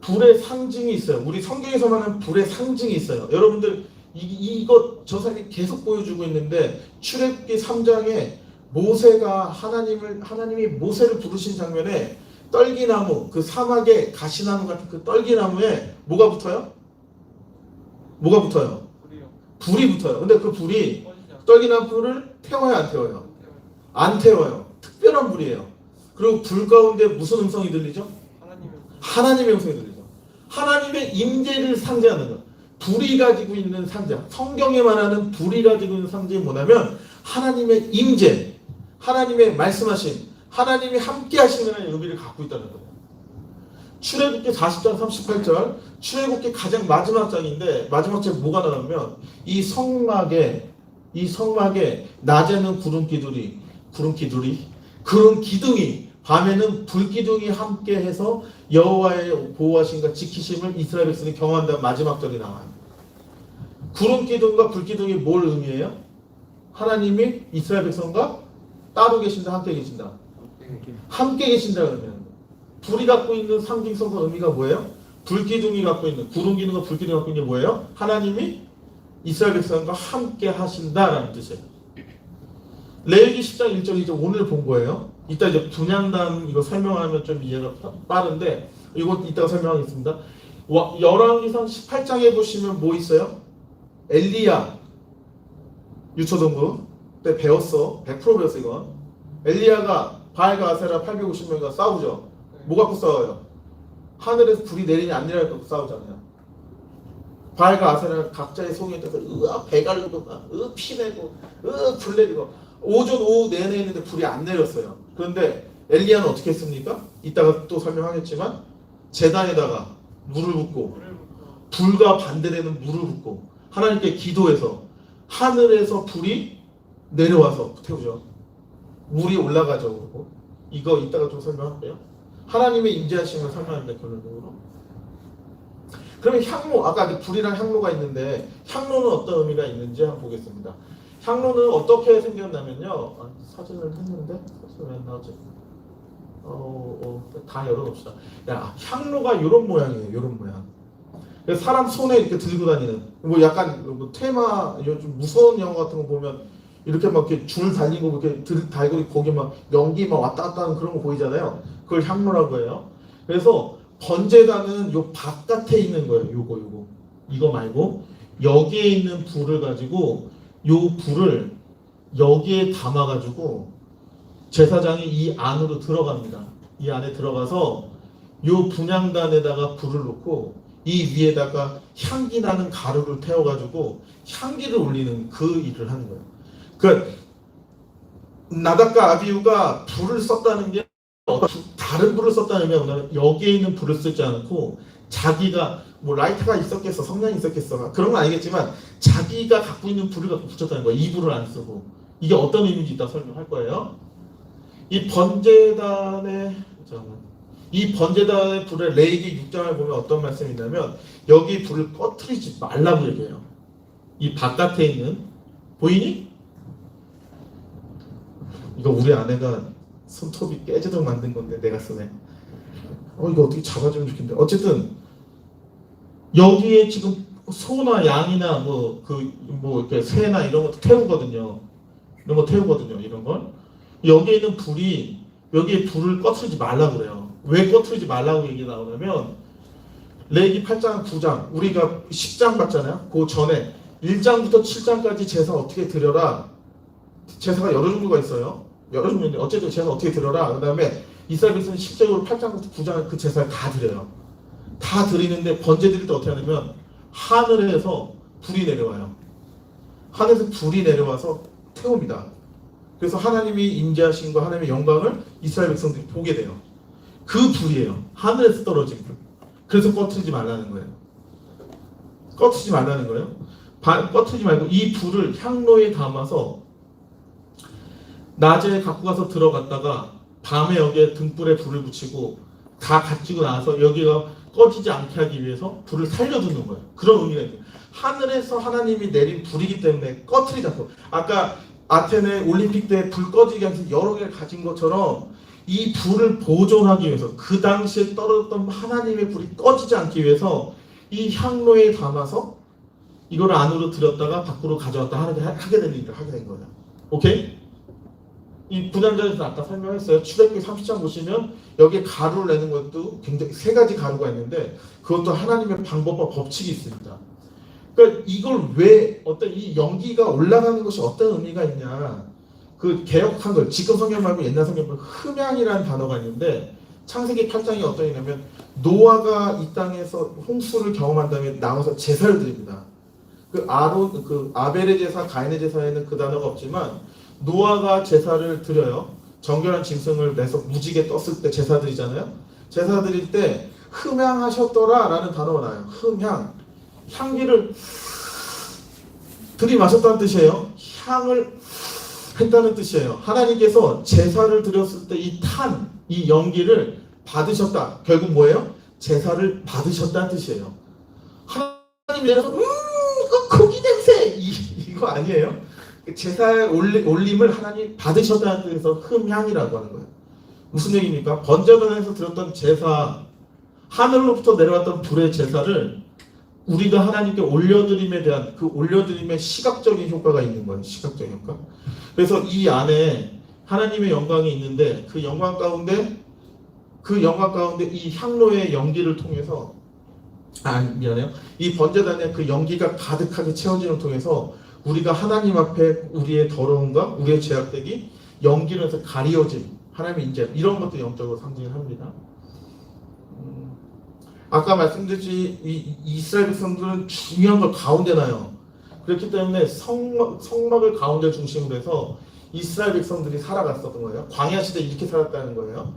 불의 상징이 있어요. 우리 성경에서 말하는 불의 상징이 있어요. 여러분들 이거 저 사람이 계속 보여주고 있는데, 출애굽기 3장에 모세가 하나님이 모세를 부르신 장면에 떨기나무, 그 사막의 가시나무 같은 그 떨기나무에 뭐가 붙어요? 불이 붙어요. 근데 그 불이 떨기나무를 태워요, 안 태워요? 안 태워요. 특별한 불이에요. 그리고 불 가운데 무슨 음성이 들리죠? 하나님의 음성이 들리죠. 하나님의 임재를 상징하는 것. 불이 가지고 있는 상징, 성경에 말하는 불이 가지고 있는 상징이 뭐냐면 하나님의 임재, 하나님의 말씀하신, 하나님이 함께 하시는 의미를 갖고 있다는 거예요. 출애굽기 40장 38절, 출애굽기 가장 마지막 장인데 마지막 장에 뭐가 나오면 이 성막에 낮에는 구름 기둥이, 밤에는 불기둥이 함께해서 여호와의 보호하심과 지키심을 이스라엘 백성이 경험한다는 마지막 절이 나와요. 구름 기둥과 불기둥이 뭘 의미해요? 하나님이 이스라엘 백성과 따로 계신다, 함께 계신다. 함께 계신다는 의미예요. 불이 갖고 있는 상징성과 의미가 뭐예요? 불기둥이 갖고 있는, 구름 기둥과 불기둥이 갖고 있는 게 뭐예요? 하나님이 이스라엘 백성과 함께 하신다라는 뜻이에요. 레위기 10장 1절 이제 오늘 본 거예요. 이따 이제 분향단 이거 설명하면 좀 이해가 빠른데 이거 이따가 설명하겠습니다. 열왕기상 18장에 보시면 뭐 있어요? 엘리야 유초동부 때 배웠어. 100% 배웠어 이건. 엘리야가 바알과 아세라 850명과 싸우죠. 뭐 갖고 싸워요? 하늘에서 불이 내리냐 안 내리냐 갖고 싸우잖아요. 바알과 아세라 각자의 성에 떠서 배갈르고 피내고 불 내리고 오전 오후 내내 있는데 불이 안 내렸어요. 그런데 엘리야는 어떻게 했습니까? 이따가 또 설명하겠지만 제단에다가 물을 붓고 불과 반대되는 물을 붓고 하나님께 기도해서 하늘에서 불이 내려와서 태우죠. 물이 올라가죠. 이거 이따가 좀 설명할게요. 하나님의 임재하심을 설명합니다. 결론적으로. 그러면 향로, 아까 불이랑 향로가 있는데 향로는 어떤 의미가 있는지 한번 보겠습니다. 향로는 어떻게 생겼냐면요. 사진을 했는데 사진 왜 안 나오지? 다 열어놓읍시다. 향로가 이런 모양이에요. 이런 모양. 사람 손에 이렇게 들고 다니는 뭐 약간 뭐 테마 좀 무서운 영화 같은 거 보면 이렇게 막 이렇게 줄 달린 거 이렇게 달고 거기 막 연기 막 왔다 갔다 하는 그런 거 보이잖아요. 그걸 향로라고 해요. 그래서 번제단은 요 바깥에 있는 거예요. 이거 말고 여기에 있는 불을 가지고 요 불을 여기에 담아가지고 제사장이 이 안으로 들어갑니다. 이 안에 들어가서 요 분향단에다가 불을 놓고 이 위에다가 향기 나는 가루를 태워가지고 향기를 올리는 그 일을 하는 거예요. 그 나답과 아비후가 불을 썼다는 게 다른 불을 썼다는 게 여기에 있는 불을 쓰지 않고 자기가 뭐 라이트가 있었겠어, 성냥이 있었겠어, 그런 건 아니겠지만 자기가 갖고 있는 불을 갖고 붙였다는 거야. 이 불을 안 쓰고. 이게 어떤 의미인지 이따 설명할 거예요. 이 번제단의 불의 레위기 6장을 보면 어떤 말씀이 있냐면 여기 불을 꺼트리지 말라고 얘기해요. 이 바깥에 있는 보이니? 이거 우리 아내가 손톱이 깨지도록 만든 건데 내가 쓰네. 이거 어떻게 잡아주면 좋겠는데. 어쨌든 여기에 지금 소나 양이나 이렇게 새나 이런 것도 태우거든요. 이런 걸. 여기에 있는 불이 여기에 불을 꺼트리지 말라고 그래요. 왜 꺼트리지 말라고 얘기 나오냐면 레위기 8장, 9장 우리가 10장 봤잖아요. 그 전에 1장부터 7장까지 제사 어떻게 드려라. 제사가 여러 종류가 있어요. 여러 종류인데 어쨌든 제사 어떻게 드려라. 그 다음에 이스라엘 백성은 실제적으로 8장부터 9장을 그 제사를 다 드려요. 다 드리는데 번제 드릴 때 어떻게 하냐면 하늘에서 불이 내려와요. 하늘에서 불이 내려와서 태웁니다. 그래서 하나님이 임재하신 거 하나님의 영광을 이스라엘 백성들이 보게 돼요. 그 불이에요. 하늘에서 떨어진 불. 그래서 꺼트리지 말라는 거예요. 꺼트리지 말고 이 불을 향로에 담아서 낮에 갖고 가서 들어갔다가 밤에 여기에 등불에 불을 붙이고 다 가지고 나서 여기가 꺼지지 않게 하기 위해서 불을 살려두는 거예요. 그런 의미가 있어요. 하늘에서 하나님이 내린 불이기 때문에 꺼트리지 않고, 아까 아테네 올림픽 때 불 꺼지게 해서 여러 개를 가진 것처럼 이 불을 보존하기 위해서 그 당시에 떨어졌던 하나님의 불이 꺼지지 않기 위해서 이 향로에 담아서 이걸 안으로 들였다가 밖으로 가져왔다 하게 된 일을 하게 된 거예요. 오케이? 이 분향전에서 아까 설명했어요. 출애굽기 30장 보시면 여기에 가루를 내는 것도 굉장히 3가지 가루가 있는데 그것도 하나님의 방법과 법칙이 있습니다. 그러니까 이걸 왜 이 연기가 올라가는 것이 어떤 의미가 있냐. 그 개혁한 걸 지금 성경 말고 옛날 성경 보면 흠양이라는 단어가 있는데 창세기 8장이 어떤 의미냐면 노아가 이 땅에서 홍수를 경험한 다음에 나와서 제사를 드립니다. 그 아벨의 제사, 가인의 제사에는 그 단어가 없지만 노아가 제사를 드려요. 정결한 짐승을 내서 무지개 떴을 때 제사 드리잖아요. 제사 드릴 때 흠향하셨더라 라는 단어가 나와요. 흠향. 향기를 들이마셨다는 뜻이에요. 향을 했다는 뜻이에요. 하나님께서 제사를 드렸을 때 이 연기를 받으셨다. 결국 뭐예요? 제사를 받으셨다는 뜻이에요. 하나님 내려서 고기 냄새! 이거 아니에요? 제사의 올림을 하나님 받으셨다는 뜻에서 흠향이라고 하는 거예요. 무슨 얘기입니까? 번제단에서 드렸던 제사, 하늘로부터 내려왔던 불의 제사를 우리가 하나님께 올려드림에 대한 그 올려드림의 시각적인 효과가 있는 거예요. 시각적인 효과. 그래서 이 안에 하나님의 영광이 있는데 그 영광 가운데 이 향로의 연기를 통해서 이 번제단의 그 연기가 가득하게 채워짐을 통해서 우리가 하나님 앞에 우리의 더러움과 우리의 죄악되기 연기로 해서 가리워짐, 하나님의 인재 이런 것도 영적으로 상징을 합니다. 아까 말씀드렸듯이 이 이스라엘 백성들은 중요한 걸 가운데 놔요. 그렇기 때문에 성막을 가운데 중심으로 해서 이스라엘 백성들이 살아갔었던 거예요. 광야 시대 이렇게 살았다는 거예요.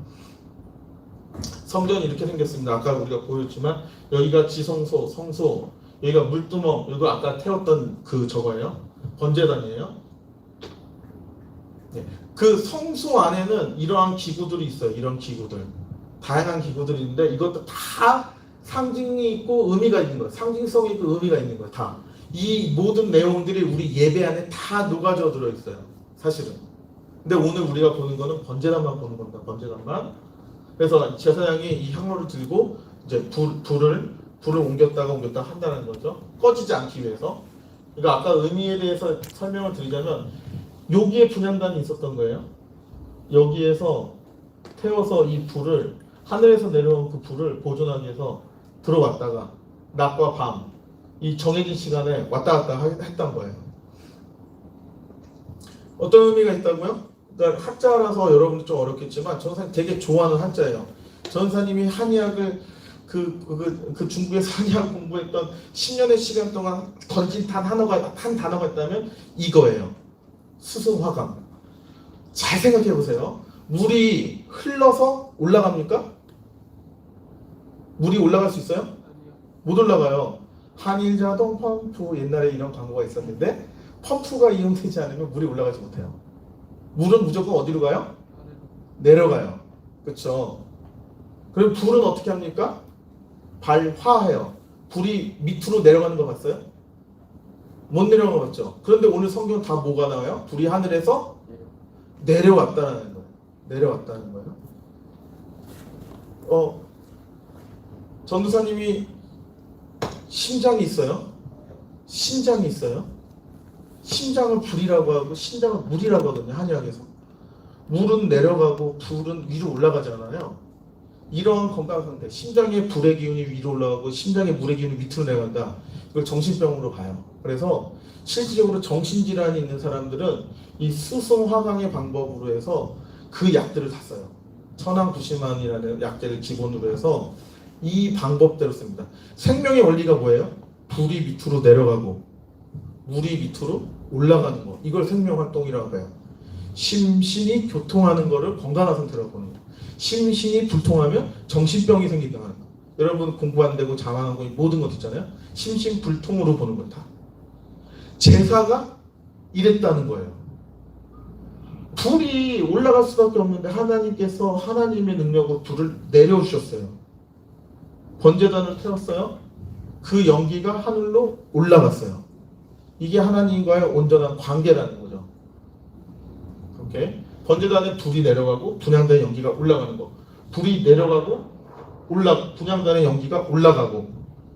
성전이 이렇게 생겼습니다. 아까 우리가 보였지만 여기가 지성소, 성소, 여기가 물두멍, 이거 아까 태웠던 저거예요. 번제단이에요. 네. 그 성소 안에는 이러한 기구들이 있어요. 이런 기구들. 다양한 기구들이 있는데 이것도 다 상징이 있고 의미가 있는 거예요. 상징성이 있고 의미가 있는 거예요. 다. 이 모든 내용들이 우리 예배 안에 다 녹아져 들어있어요. 사실은. 근데 오늘 우리가 보는 거는 번제단만 보는 겁니다. 번제단만. 그래서 제사장이 이 향로를 들고 이제 불을 옮겼다가 한다는 거죠. 꺼지지 않기 위해서. 그러니까 아까 의미에 대해서 설명을 드리자면 여기에 분향단이 있었던 거예요. 여기에서 태워서 이 불을 하늘에서 내려온 그 불을 보존하기 위해서 들어왔다가 낮과 밤 이 정해진 시간에 왔다 갔다 했던 거예요. 어떤 의미가 있다고요? 그러니까 한자라서 여러분들 좀 어렵겠지만 전사님 되게 좋아하는 한자예요. 전사님이 한의학을 그 중국에서 한의학 공부했던 10년의 시간 동안 던진 한 단어가 있다면 이거예요. 수승화감. 잘 생각해 보세요. 물이 흘러서 올라갑니까? 물이 올라갈 수 있어요? 못 올라가요. 한일자동 펌프 옛날에 이런 광고가 있었는데 펌프가 이용되지 않으면 물이 올라가지 못해요. 물은 무조건 어디로 가요? 내려가요. 그렇죠? 그럼 불은 어떻게 합니까? 발화해요. 불이 밑으로 내려가는 거 봤어요? 못 내려가봤죠. 그런데 오늘 성경 다 뭐가 나와요? 불이 하늘에서 내려왔다는 거예요. 내려왔다는 거예요. 전도사님이 심장이 있어요. 심장이 있어요. 심장을 불이라고 하고 심장을 물이라고 하거든요. 한의학에서. 물은 내려가고 불은 위로 올라가잖아요. 이러한 건강 상태, 심장의 불의 기운이 위로 올라가고 심장의 물의 기운이 밑으로 내려간다. 이걸 정신병으로 봐요. 그래서 실질적으로 정신질환이 있는 사람들은 이 수송화강의 방법으로 해서 그 약들을 다 써요. 천황부시만이라는 약제를 기본으로 해서 이 방법대로 씁니다. 생명의 원리가 뭐예요? 불이 밑으로 내려가고 물이 밑으로 올라가는 거. 이걸 생명활동이라고 해요. 심신이 교통하는 거를 건강한 상태라고 보는 거예요. 심신이 불통하면 정신병이 생긴다는 거. 여러분 공부 안 되고 자만하고 모든 것 있잖아요. 심신불통으로 보는 거 다. 제사가 이랬다는 거예요. 불이 올라갈 수밖에 없는데 하나님께서 하나님의 능력으로 불을 내려주셨어요. 번제단을 태웠어요. 그 연기가 하늘로 올라갔어요. 이게 하나님과의 온전한 관계라는 거죠. 오케이? 번제단에 불이 내려가고 분향단의 연기가 올라가는 거. 불이 내려가고 분향단의 연기가 올라가고,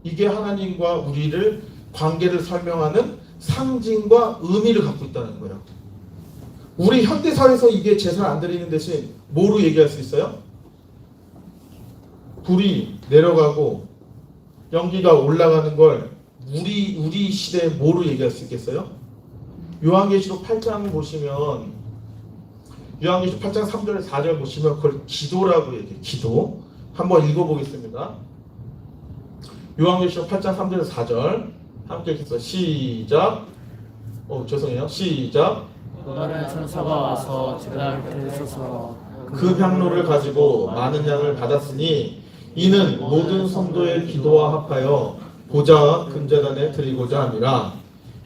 이게 하나님과 우리를 관계를 설명하는 상징과 의미를 갖고 있다는 거예요. 우리 현대사회에서 이게 제사를 안 드리는 대신 뭐로 얘기할 수 있어요? 불이 내려가고 연기가 올라가는 걸 우리 시대에 뭐로 얘기할 수 있겠어요? 요한계시록 8장 보시면, 요한계시록 8장 3절 4절 보시면 그걸 기도라고 얘기해요. 기도. 한번 읽어보겠습니다. 요한계시록 8장 3절 4절 함께 읽겠습니다. 시작. 죄송해요. 시작. 또 다른 천사가 와서 제단 앞에 서서 그 향로를 가지고 많은 양을 받았으니 이는 모든 성도의 기도와 합하여 보좌와 금제단에 드리고자 함이라.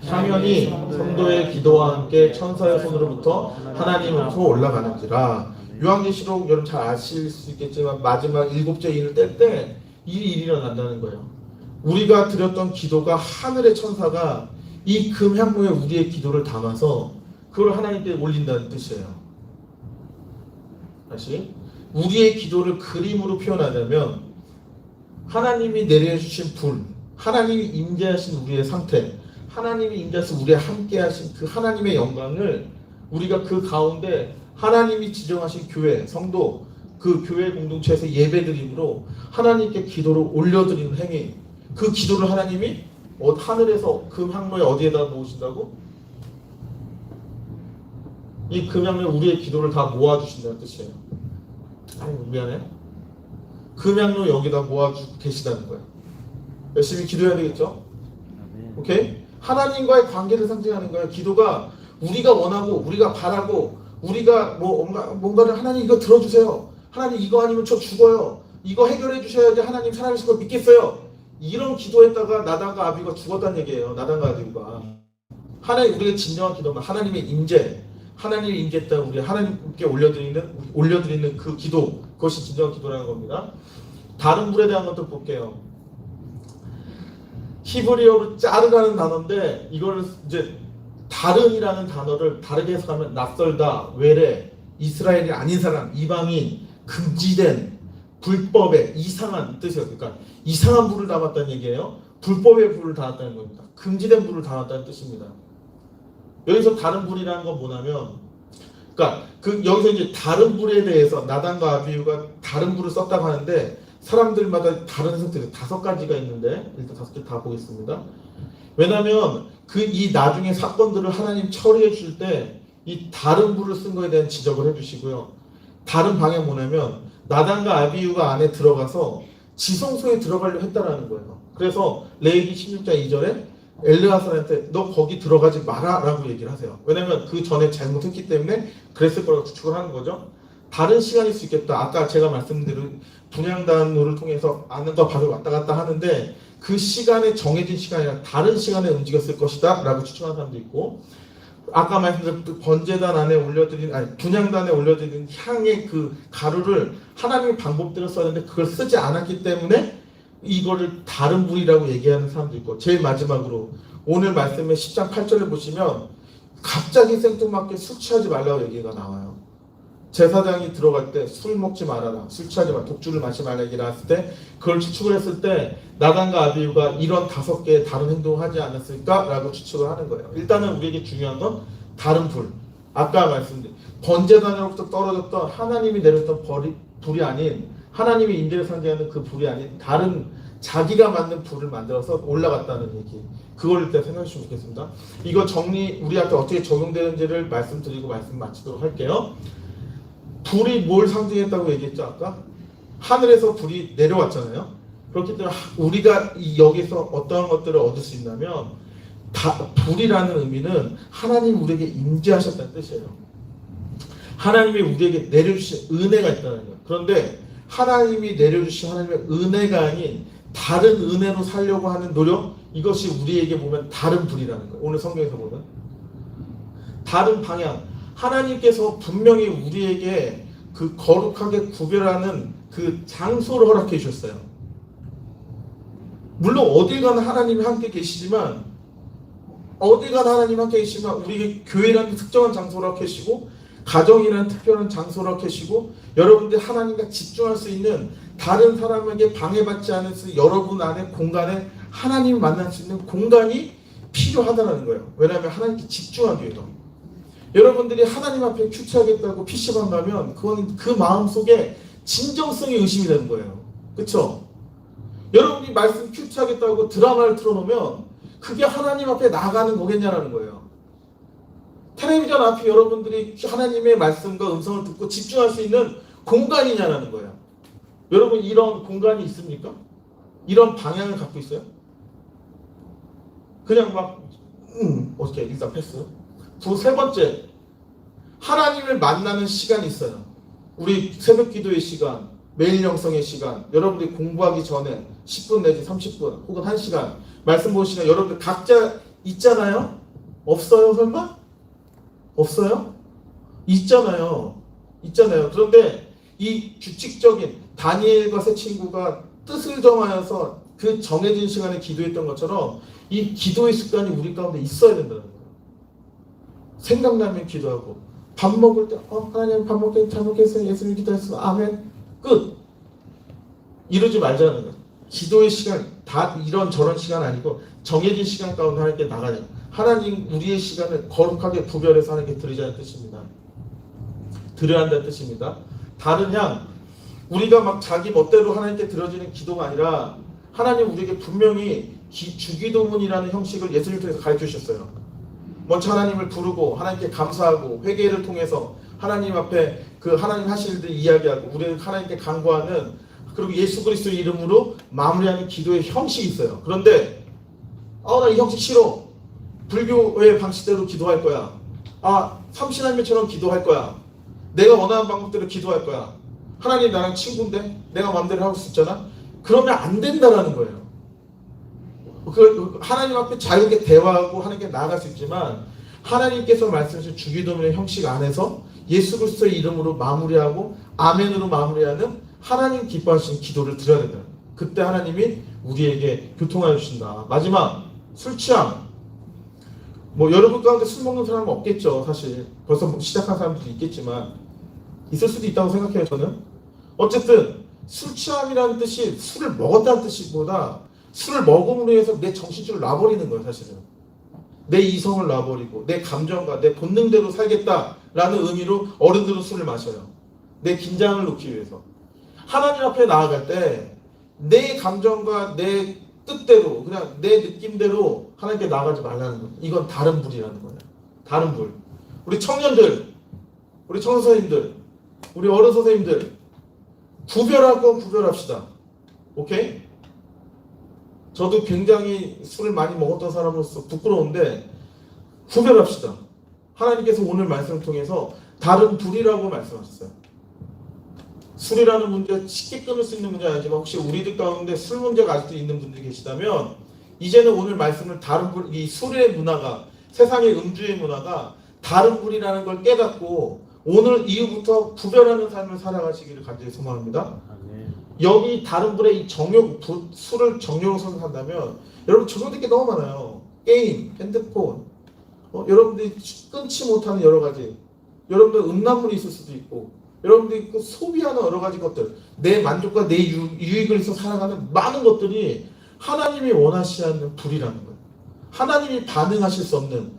향연이 성도의 기도와 함께 천사의 손으로부터 하나님으로부터 올라가는지라. 요한계시록 여러분 잘 아실 수 있겠지만 마지막 7째 인을 뗄 때 이 일이 일어난다는 거예요. 우리가 드렸던 기도가 하늘의 천사가 이 금향로에 우리의 기도를 담아서 그걸 하나님께 올린다는 뜻이에요. 다시 우리의 기도를 그림으로 표현하자면 하나님이 내려주신 불, 하나님이 임재하신 우리의 상태, 하나님이 임재해서 우리와 함께하신 그 하나님의 영광을 우리가 그 가운데 하나님이 지정하신 교회, 성도, 그 교회 공동체에서 예배드림으로 하나님께 기도를 올려드리는 행위, 그 기도를 하나님이 하늘에서 금향로에 어디에다 놓으신다고? 이 금향로에 우리의 기도를 다 모아주신다는 뜻이에요. 미안해. 금향로 여기다 모아주고 계시다는 거예요. 열심히 기도해야 되겠죠? 오케이? 하나님과의 관계를 상징하는 거예요. 기도가 우리가 원하고 우리가 바라고 우리가 뭔가를 하나님 이거 들어주세요. 하나님 이거 아니면 저 죽어요. 이거 해결해 주셔야지 하나님 살아계신 걸 믿겠어요. 이런 기도했다가 나단과 아비가 죽었다는 얘기예요. 나단과 아비가. 하나님 우리가 진정한 기도는 하나님의 임재, 하나님의 임재했다 우리 하나님께 올려드리는 그 기도, 그것이 진정한 기도라는 겁니다. 다른 불에 대한 것도 볼게요. 히브리어로 짜르라는 단어인데 이걸 이제 다른이라는 단어를 다르게 해석하면 낯설다, 외래, 이스라엘이 아닌 사람, 이방인, 금지된, 불법의 이상한 뜻이에요. 그러니까 이상한 불을 담았다는 얘기예요. 불법의 불을 담았다는 겁니다. 금지된 불을 담았다는 뜻입니다. 여기서 다른 불이라는 건 뭐냐면, 그러니까 여기서 이제 다른 불에 대해서 나단과 아비후가 다른 불을 썼다고 하는데 사람들마다 다른 해석들이 5가지가 있는데 일단 5개 다 보겠습니다. 왜냐하면 이 나중에 사건들을 하나님 처리해 줄 때 이 다른 불을 쓴 거에 대한 지적을 해주시고요. 다른 방향 뭐냐면 나단과 아비후가 안에 들어가서 지성소에 들어가려 했다라는 거예요. 그래서 레위기 16장 2절에 엘르아살한테 너 거기 들어가지 마라 라고 얘기를 하세요. 왜냐면 그 전에 잘못했기 때문에 그랬을 거라고 추측을 하는 거죠. 다른 시간일 수 있겠다. 아까 제가 말씀드린 분향단으로 통해서 안과 밖을 왔다 갔다 하는데 그 시간에 정해진 시간이 아니라 다른 시간에 움직였을 것이다 라고 추측하는 사람도 있고, 아까 말씀드린 그 번제단 안에 올려드린, 아니 분향단에 올려드린 향의 그 가루를 하나님의 방법대로 썼는데 그걸 쓰지 않았기 때문에 이거를 다른 불이라고 얘기하는 사람도 있고, 제일 마지막으로 오늘 말씀의 10장 8절을 보시면 갑자기 생뚱맞게 술 취하지 말라고 얘기가 나와요. 제사장이 들어갈 때 술 먹지 말아라, 술 취하지 마, 독주를 마시지 말라 얘기를 했을 때, 그걸 추측을 했을 때 나단과 아비후가 이런 5개의 다른 행동을 하지 않았을까라고 추측을 하는 거예요. 일단은 우리에게 중요한 건 다른 불, 아까 말씀드린 번제단으로부터 떨어졌던 하나님이 내렸던 불이 아닌, 하나님의 임재를 상징하는 그 불이 아닌 다른 자기가 만든 불을 만들어서 올라갔다는 얘기, 그걸 일단 생각해 주시면 좋겠습니다. 이거 우리한테 어떻게 적용되는지를 말씀드리고 말씀 마치도록 할게요. 불이 뭘 상징했다고 얘기했죠? 아까 하늘에서 불이 내려왔잖아요. 그렇기 때문에 우리가 여기서 어떠한 것들을 얻을 수 있냐면, 불이라는 의미는 하나님 우리에게 임재하셨다는 뜻이에요. 하나님이 우리에게 내려주신 은혜가 있다는 거예요. 그런데 하나님이 내려주신 하나님의 은혜가 아닌 다른 은혜로 살려고 하는 노력, 이것이 우리에게 보면 다른 불이라는 거예요. 오늘 성경에서 보면 다른 방향, 하나님께서 분명히 우리에게 그 거룩하게 구별하는 그 장소를 허락해 주셨어요. 물론 어딜 가나 하나님이 함께 계시지만, 어딜 가나 하나님 함께 계시지만 우리에게 교회라는 특정한 장소를 허락해 주시고, 가정이라는 특별한 장소를 허락해 주시고, 여러분들 하나님과 집중할 수 있는, 다른 사람에게 방해받지 않을 수 있는 여러분 안에 공간에 하나님을 만날 수 있는 공간이 필요하다는 거예요. 왜냐하면 하나님께 집중하기 위해서. 여러분들이 하나님 앞에 큐티하겠다고 PC방 가면 그건 그 마음속에 진정성이 의심이 되는 거예요. 그렇죠? 여러분이 말씀 큐티하겠다고 드라마를 틀어놓으면 그게 하나님 앞에 나가는 거겠냐라는 거예요. 텔레비전 앞에 여러분들이 하나님의 말씀과 음성을 듣고 집중할 수 있는 공간이냐라는 거예요. 여러분 이런 공간이 있습니까? 이런 방향을 갖고 있어요? 그냥 막 어떻게 일단 패스. 세 번째, 하나님을 만나는 시간이 있어요. 우리 새벽 기도의 시간, 매일 영성의 시간, 여러분들이 공부하기 전에 10분 내지 30분 혹은 1시간 말씀 보는 시간, 여러분들 각자 있잖아요? 없어요 설마? 없어요? 있잖아요. 그런데 이 규칙적인 다니엘과 세 친구가 뜻을 정하여서 그 정해진 시간에 기도했던 것처럼 이 기도의 습관이 우리 가운데 있어야 된다는 거예요. 생각나면 기도하고, 밥 먹을 때 하나님 밥 먹게 잘 먹겠어요, 예수님 기도했어, 아멘, 끝. 이러지 말자는 거예요. 기도의 시간 다 이런 저런 시간 아니고 정해진 시간 가운데 하나님께 나가야 돼요. 하나님 우리의 시간을 거룩하게 구별해서 하나님께 드리자는 뜻입니다. 드려야 한다는 뜻입니다. 다른 향, 우리가 막 자기 멋대로 하나님께 드려지는 기도가 아니라 하나님 우리에게 분명히 주기도문이라는 형식을 예수님 통해서 가르쳐 주셨어요. 먼저 하나님을 부르고 하나님께 감사하고 회개를 통해서 하나님 앞에 그 하나님 하실 일들 이야기하고 우리는 하나님께 간구하는, 그리고 예수 그리스도의 이름으로 마무리하는 기도의 형식이 있어요. 그런데 나 이 형식 싫어. 불교의 방식대로 기도할 거야. 삼신할매처럼 기도할 거야. 내가 원하는 방법대로 기도할 거야. 하나님 나랑 친구인데 내가 마음대로 할 수 있잖아. 그러면 안 된다라는 거예요. 하나님 앞에 자유롭게 대화하고 하나님께 나아갈 수 있지만, 하나님께서 말씀하신 주기도문의 형식 안에서 예수 그리스도의 이름으로 마무리하고 아멘으로 마무리하는 하나님 기뻐하시는 기도를 드려야 된다. 그때 하나님이 우리에게 교통하여 주신다. 마지막, 술 취함. 여러분 가운데 술 먹는 사람은 없겠죠. 사실 벌써 시작한 사람들도 있겠지만 있을 수도 있다고 생각해요. 저는 어쨌든 술 취함이라는 뜻이 술을 먹었다는 뜻보다 술을 먹음으로 해서 내 정신줄을 놔버리는 거예요. 사실은 내 이성을 놔버리고 내 감정과 내 본능대로 살겠다라는 의미로 어른들은 술을 마셔요. 내 긴장을 놓기 위해서. 하나님 앞에 나아갈 때 내 감정과 내 뜻대로, 그냥 내 느낌대로 하나님께 나아가지 말라는 거예요. 이건 다른 불이라는 거예요. 다른 불. 우리 청년들, 우리 청소년들, 우리 어른 선생님들, 구별할 건 구별합시다. 오케이? 저도 굉장히 술을 많이 먹었던 사람으로서 부끄러운데 구별합시다. 하나님께서 오늘 말씀을 통해서 다른 불이라고 말씀하셨어요. 술이라는 문제가 쉽게 끊을 수 있는 문제는 아니지만 혹시 우리들 가운데 술 문제가 아직도 있는 분들이 계시다면 이제는 오늘 말씀을 이 술의 문화가 세상의 음주의 문화가 다른 불이라는 걸 깨닫고 오늘 이후부터 구별하는 삶을 살아가시기를 간절히 소망합니다. 여기 다른 불의 이 술을 정욕으로 생각한다면 여러분 적용될 게 너무 많아요. 게임, 핸드폰, 여러분들이 끊지 못하는 여러 가지, 여러분들 음란물이 있을 수도 있고, 여러분들이 그 소비하는 여러 가지 것들, 내 만족과 내 유익을 위해서 살아가는 많은 것들이 하나님이 원하시지 않는 불이라는 거예요. 하나님이 반응하실 수 없는,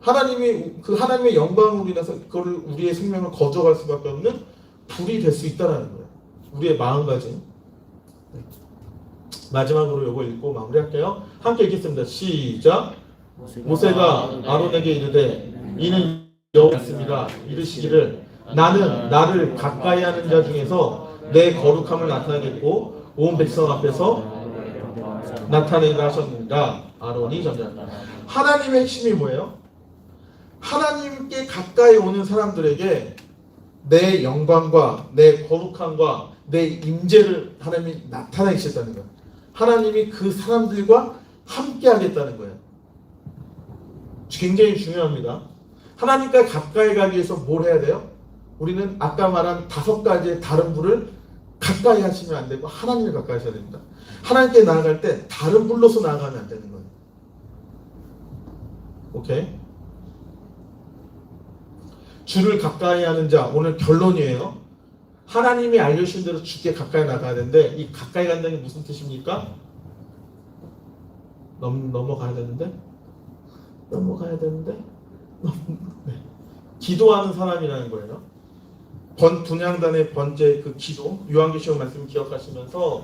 하나님의 영광으로 인해서 그걸 우리의 생명을 거저갈 수밖에 없는 불이 될 수 있다는 거예요. 우리의 마음가짐. 마지막으로 이거 읽고 마무리할게요. 함께 읽겠습니다. 시작. 모세가 아론에게 이르되 이는 여호와였습니다. 이르시기를 나는 나를 가까이 하는 자 중에서 내 거룩함을 나타내겠고 온 백성 앞에서 나타내라 하셨습니다. 아론이 전제한다. 하나님의 핵심이 뭐예요? 하나님께 가까이 오는 사람들에게 내 영광과 내 거룩함과 내 임재를 하나님이 나타내시겠다는 거예요. 하나님이 그 사람들과 함께 하겠다는 거예요. 굉장히 중요합니다. 하나님과 가까이 가기 위해서 뭘 해야 돼요? 우리는 아까 말한 5가지의 다른 불을 가까이 하시면 안 되고 하나님을 가까이 하셔야 됩니다. 하나님께 나아갈 때 다른 불로서 나아가면 안 되는 거예요. 오케이? 주를 가까이 하는 자, 오늘 결론이에요. 하나님이 알려주신 대로 주께 가까이 나가야 되는데 이 가까이 간다는 게 무슨 뜻입니까? 넘어가야 되는데? 네. 기도하는 사람이라는 거예요. 분향단의 번제 그 기도, 요한계시록 말씀 기억하시면서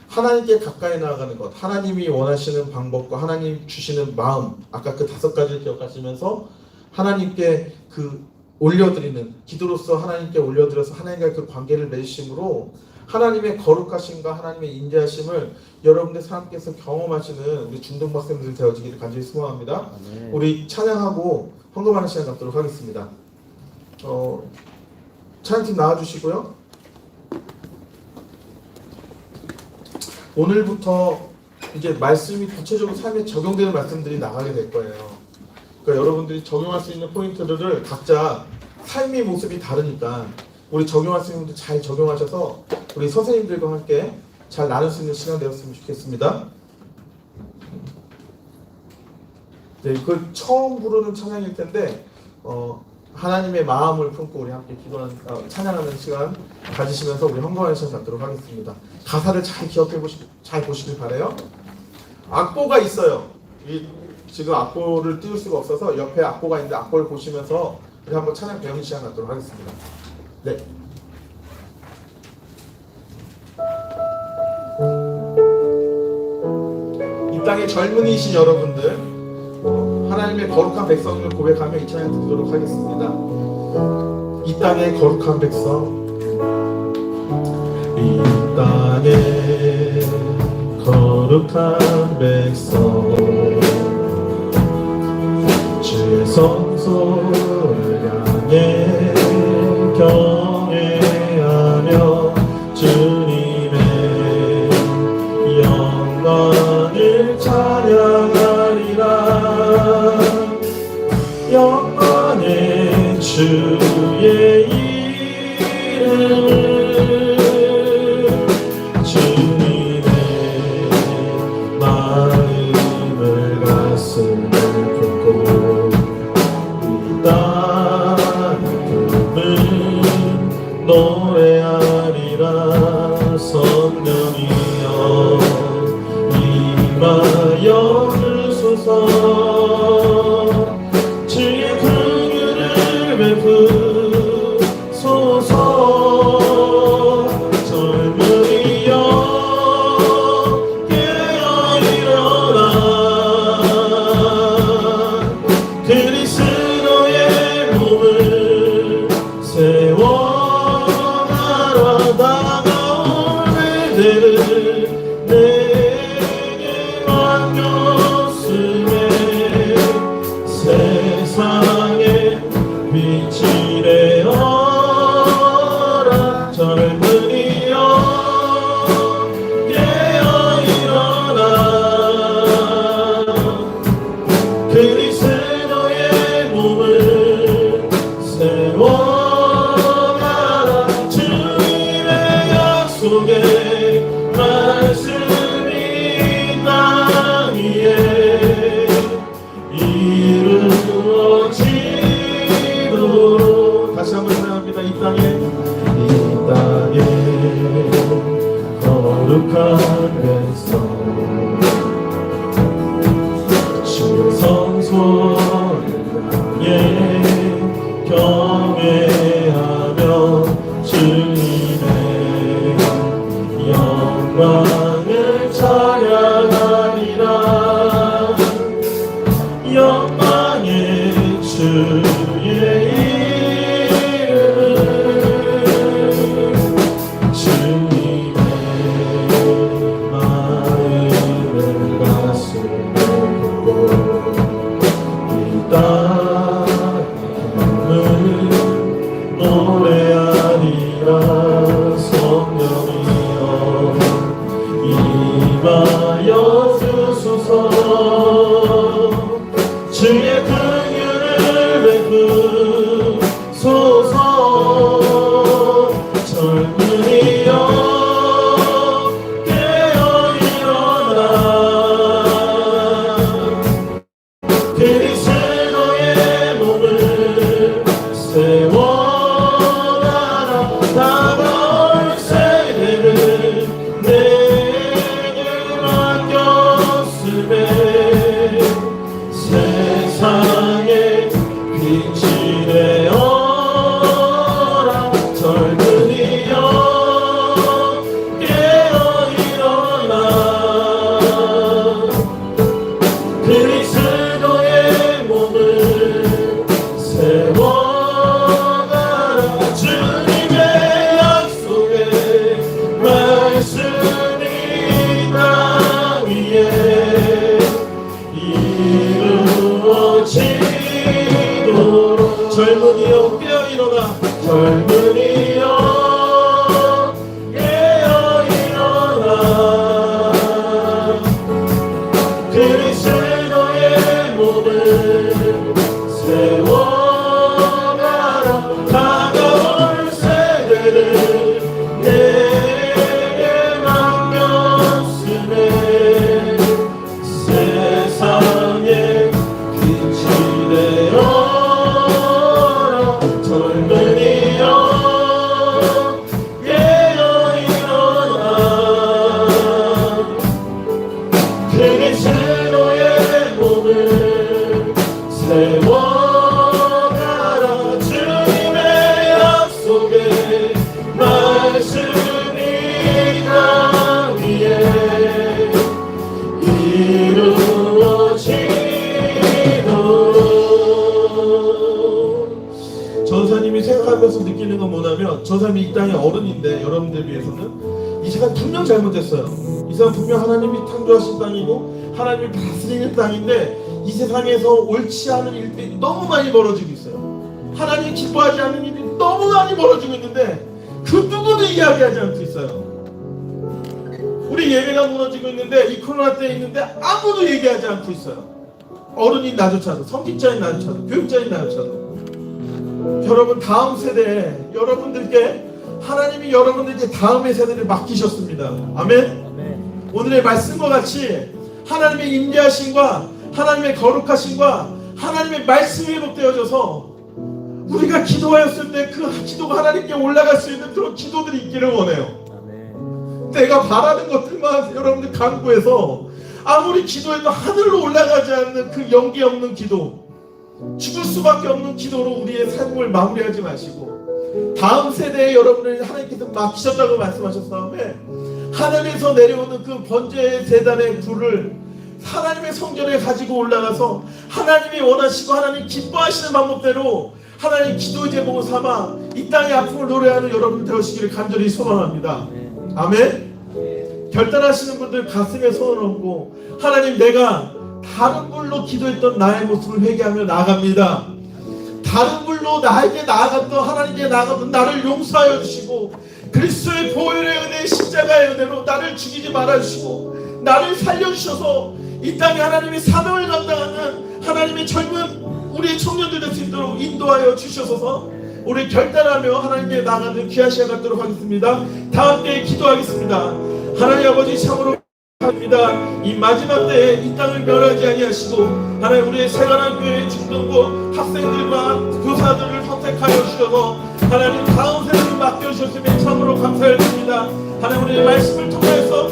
하나님께 가까이 나아가는 것, 하나님이 원하시는 방법과 하나님 주시는 마음, 아까 그 5가지를 기억하시면서 하나님께 그 올려드리는 기도로서 하나님께 올려드려서 하나님과 그 관계를 맺으심으로 하나님의 거룩하심과 하나님의 인자하심을 여러분들 삶께서 경험하시는 우리 중등 박사님들 되어지기를 간절히 소망합니다. 우리 찬양하고 헌금하는 시간 갖도록 하겠습니다. 찬양팀 나와주시고요. 오늘부터 이제 말씀이 구체적으로 삶에 적용되는 말씀들이 나가게 될 거예요. 그러니까 여러분들이 적용할 수 있는 포인트들을 각자 삶의 모습이 다르니까 우리 적용할 수 있는 분들 잘 적용하셔서 우리 선생님들과 함께 잘 나눌 수 있는 시간 되었으면 좋겠습니다. 네, 그 처음 부르는 찬양일 텐데 하나님의 마음을 품고 우리 함께 기도하는 찬양하는 시간 가지시면서 우리 헌금하는 시간 갖도록 하겠습니다. 가사를 잘 기억해 잘 보시길 바래요. 악보가 있어요. 지금 악보를 띄울 수가 없어서 옆에 악보가 있는데 악보를 보시면서 우리 한번 찬양 배우는 시간 갖도록 하겠습니다. 네. 이 땅의 젊은이신 여러분들, 하나님의 거룩한 백성을 고백하며 이 찬양 듣도록 하겠습니다. 이 땅의 거룩한 백성, 이 땅의 거룩한 백성, 주의 성소를 향해 경외하며 주님의 영광을 찬양하리라. 영광의 주의 이름을 주님의 마음을 가슴을 품고 이 땅을 노래하리라. 성령이여 임하여 주소서. 주의 긍휼을 베푸소서. 젊은이여 깨어 일어나. 그리스도의 몸을 세워나라. 다가올 때를 내게 맡겼음에 세상에 빛이 되어라. 젊은 거룩하면서 주의 성소를 향해 경외하며 주님의 영광을 찬양하리라. 영광의 주의 이름을 주님의 마음을 가슴에 품고 이 땅을 노래하리라. 성령이여 임하여 주소서. 주의 긍휼을 베푸소서. 젊은이여 깨어 일어나. 그리스도의 몸을 세워나라. 다가올 세대를 내게 맡겼으매 세상의 빛이 되어라. 젊은이여 깨어 일어나. 그리스도의 몸을 세워가라. 주님의 약속의 말씀이 땅 위에 이루어지도록. 젊은이여 깨어 일어나. 젊은이여 깨어 일어나. 그리스도의 몸을 세워가라. 다가올 세대를 내게 맡겼으매 세상의 빛이 되어라. 젊은이여 깨어 일어나. 그리스도의 몸을 세워가라. 주님의 약속의 말씀이 땅 위에 이루어지도록. 전사님이 생각하면서 느끼는 건 뭐냐면, 저 사람이 이 땅의 어른인데 여러분들 비해서는 이 세상 분명 잘못했어요. 이 세상 분명 하나님이 창조하신 땅이고 하나님이 다스리는 땅인데 이 세상에서 옳지 않은 일들이 너무 많이 벌어지고 있어요. 하나님 기뻐하지 않는 일이 너무 많이 벌어지고 있는데 그 누구도 이야기하지 않고 있어요. 우리 예배가 무너지고 있는데, 이 코로나 때 있는데 아무도 얘기하지 않고 있어요. 어른이 나조차도, 성직자인 나조차도, 교육자인 나조차도. 여러분, 다음 세대에 여러분들께 하나님이 여러분들께 다음의 세대를 맡기셨습니다. 아멘. 오늘의 말씀과 같이 하나님의 임재하심과 하나님의 거룩하심과 하나님의 말씀이 회복되어져서 우리가 기도하였을 때 그 기도가 하나님께 올라갈 수 있는 그런 기도들이 있기를 원해요. 내가 바라는 것들만 여러분들 간구해서 아무리 기도해도 하늘로 올라가지 않는 그 연기 없는 기도, 죽을 수밖에 없는 기도로 우리의 삶을 마무리하지 마시고 다음 세대에 여러분을 하나님께서 맡기셨다고 말씀하셨 다음에 하늘에서 내려오는 그 번제의 제단의 불을 하나님의 성전에 가지고 올라가서 하나님이 원하시고 하나님 기뻐하시는 방법대로 하나님 기도의 제목을 삼아 이 땅의 아픔을 노래하는 여러분 되시기를 간절히 소망합니다. 아멘. 결단하시는 분들 가슴에 손을 얹고 하나님, 내가 다른 불로 기도했던 나의 모습을 회개하며 나아갑니다. 다른 불로 나에게 나아갔던, 하나님께 나아갔던 나를 용서하여 주시고 그리스도의 보혈의 은혜, 십자가의 은혜로 나를 죽이지 말아주시고 나를 살려주셔서 이 땅에 하나님의 사명을 감당하는 하나님의 젊은 우리의 청년들 될 수 있도록 인도하여 주셔서 우리 결단하며 하나님께 나아가는 귀한 시간 갖도록 하겠습니다. 다 함께 기도하겠습니다. 하나님 아버지, 참으로 합니다. 이 마지막 때에 이 땅을 멸하지 아니하시고 하나님 우리의 새가난교회 중등부 학생들과 교사들을 선택하여 주셔서 하나님 다음 세대를 맡겨주셨음에 참으로 감사드립니다. 하나님 우리의 말씀을 통해서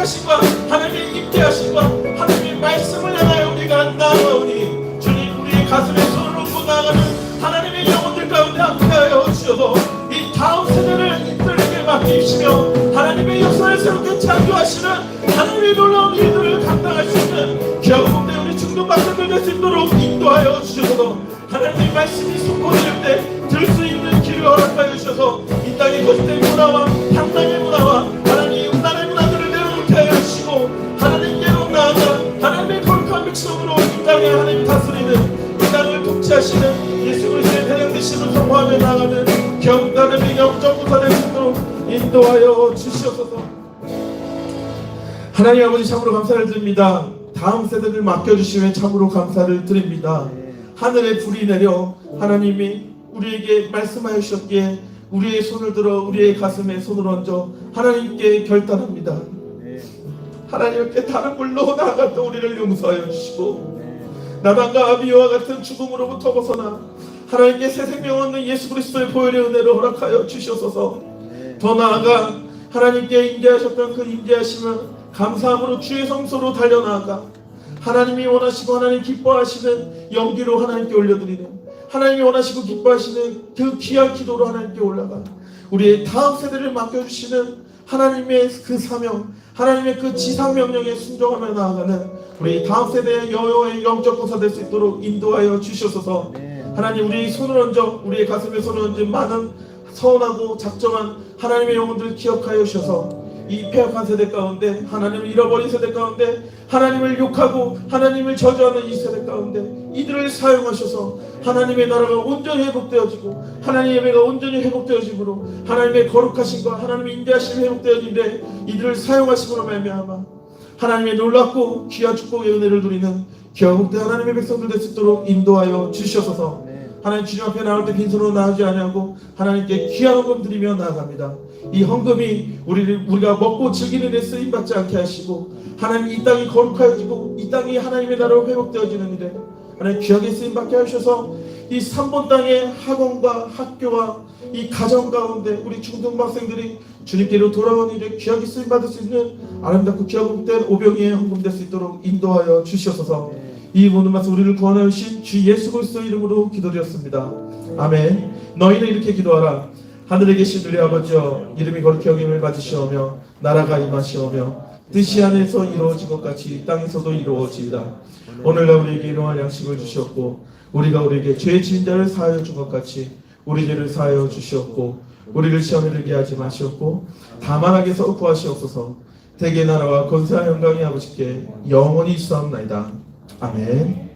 거룩하심과 하나님의 임재하심과 하나님의 말씀을 향하여 우리가 나아가오니 주님 우리의 가슴에 손을 얹고 나아가는 하나님의 영혼들 가운데 함께하여 주셔서 이 다음 세대를 이끌게 맡기시며 하나님의 역사를 새롭게 창조하시는 하나님의 놀라운 일들을 감당할 수 있는 귀하고 복 우리 중동 박사들 될 수 있도록 인도하여 주셔서 하나님의 말씀이 선포될 때 들 수 있는 길을 허락하여 주셔서 이 땅의 거짓된 문화와 향당의 문화와 하나님의 음란의 문화들을 내려놓게 하여 주시고 하나님께로 나아가 하나님의 거룩한 백성으로 이 땅에 하나님 다스리는 이 땅을 통치하시는 예수 그리스도의 대장 되심을 선포하며 나아가는 경단의 영적 부사 될 수 있도록 인도하여 주시옵소서. 하나님 아버지 참으로 감사를 드립니다. 다음 세대를 맡겨주시면 참으로 감사를 드립니다. 하늘에 불이 내려 하나님이 우리에게 말씀하여 주셨기에 우리의 손을 들어 우리의 가슴에 손을 얹어 하나님께 결단합니다. 하나님께 다른 물로 나아갔던 우리를 용서하여 주시고 나단과 아비와 같은 죽음으로부터 벗어나 하나님께 새 생명 얻는 예수 그리스도의 보혈의 은혜를 허락하여 주시옵소서. 더 나아가 하나님께 임재하셨던 그 임재하심을 감사함으로 주의 성소로 달려나아가 하나님이 원하시고 하나님 기뻐하시는 연기로 하나님께 올려드리는 하나님이 원하시고 기뻐하시는 그 귀한 기도로 하나님께 올라가 우리의 다음 세대를 맡겨주시는 하나님의 그 사명 하나님의 그 지상명령에 순종하며 나아가는 우리 다음 세대의 여호와의 영적 보사 될 수 있도록 인도하여 주시옵소서. 하나님 우리 손을 얹어 우리의 가슴에 손을 얹은 많은 서운하고 작정한 하나님의 영혼들을 기억하여 주셔서 이 폐역한 세대 가운데 하나님을 잃어버린 세대 가운데 하나님을 욕하고 하나님을 저주하는 이 세대 가운데 이들을 사용하셔서 하나님의 나라가 온전히 회복되어지고 하나님의 예배가 온전히 회복되어지므로 하나님의 거룩하심과 하나님의 인자하심이 회복되어지는데 이들을 사용하심으로 말미암아 하나님의 놀랍고 귀한 축복의 은혜를 누리는 귀하고 하나님의 백성들 될 수 있도록 인도하여 주시옵소서. 하나님 주님 앞에 나올 때 빈손으로 나오지 아니하고 하나님께 귀한 헌금 드리며 나아갑니다. 이 헌금이 우리가 먹고 즐기는 데 쓰임받지 않게 하시고 하나님 이 땅이 거룩하여지고 이 땅이 하나님의 나라로 회복되어지는 일에 하나님 귀하게 쓰임받게 하셔서 이 3번 땅의 학원과 학교와 이 가정 가운데 우리 중등학생들이 주님께로 돌아온 일에 귀하게 쓰임받을 수 있는 아름답고 귀하고 복된 오병이의 헌금 될 수 있도록 인도하여 주시옵소서. 이 모든 말씀 우리를 구원하여 주신 주 예수 그리스도 이름으로 기도드렸습니다. 아멘. 너희는 이렇게 기도하라. 하늘에 계신 우리 아버지여 이름이 거룩히 여김을 받으시오며 나라가 임하시오며 뜻이 하늘에서 이루어진 것 같이 땅에서도 이루어지이다. 오늘날 우리에게 일용할 양식을 주시옵고 우리가 우리에게 죄 지은 자를 사하여 준 것 같이 우리 죄를 사하여 주시옵고 우리를 시험에 들게 하지 마시옵고 다만 악에서 구하시옵소서. 대개 나라와 권세와 영광이 아버지께 영원히 있사옵나이다. 아멘.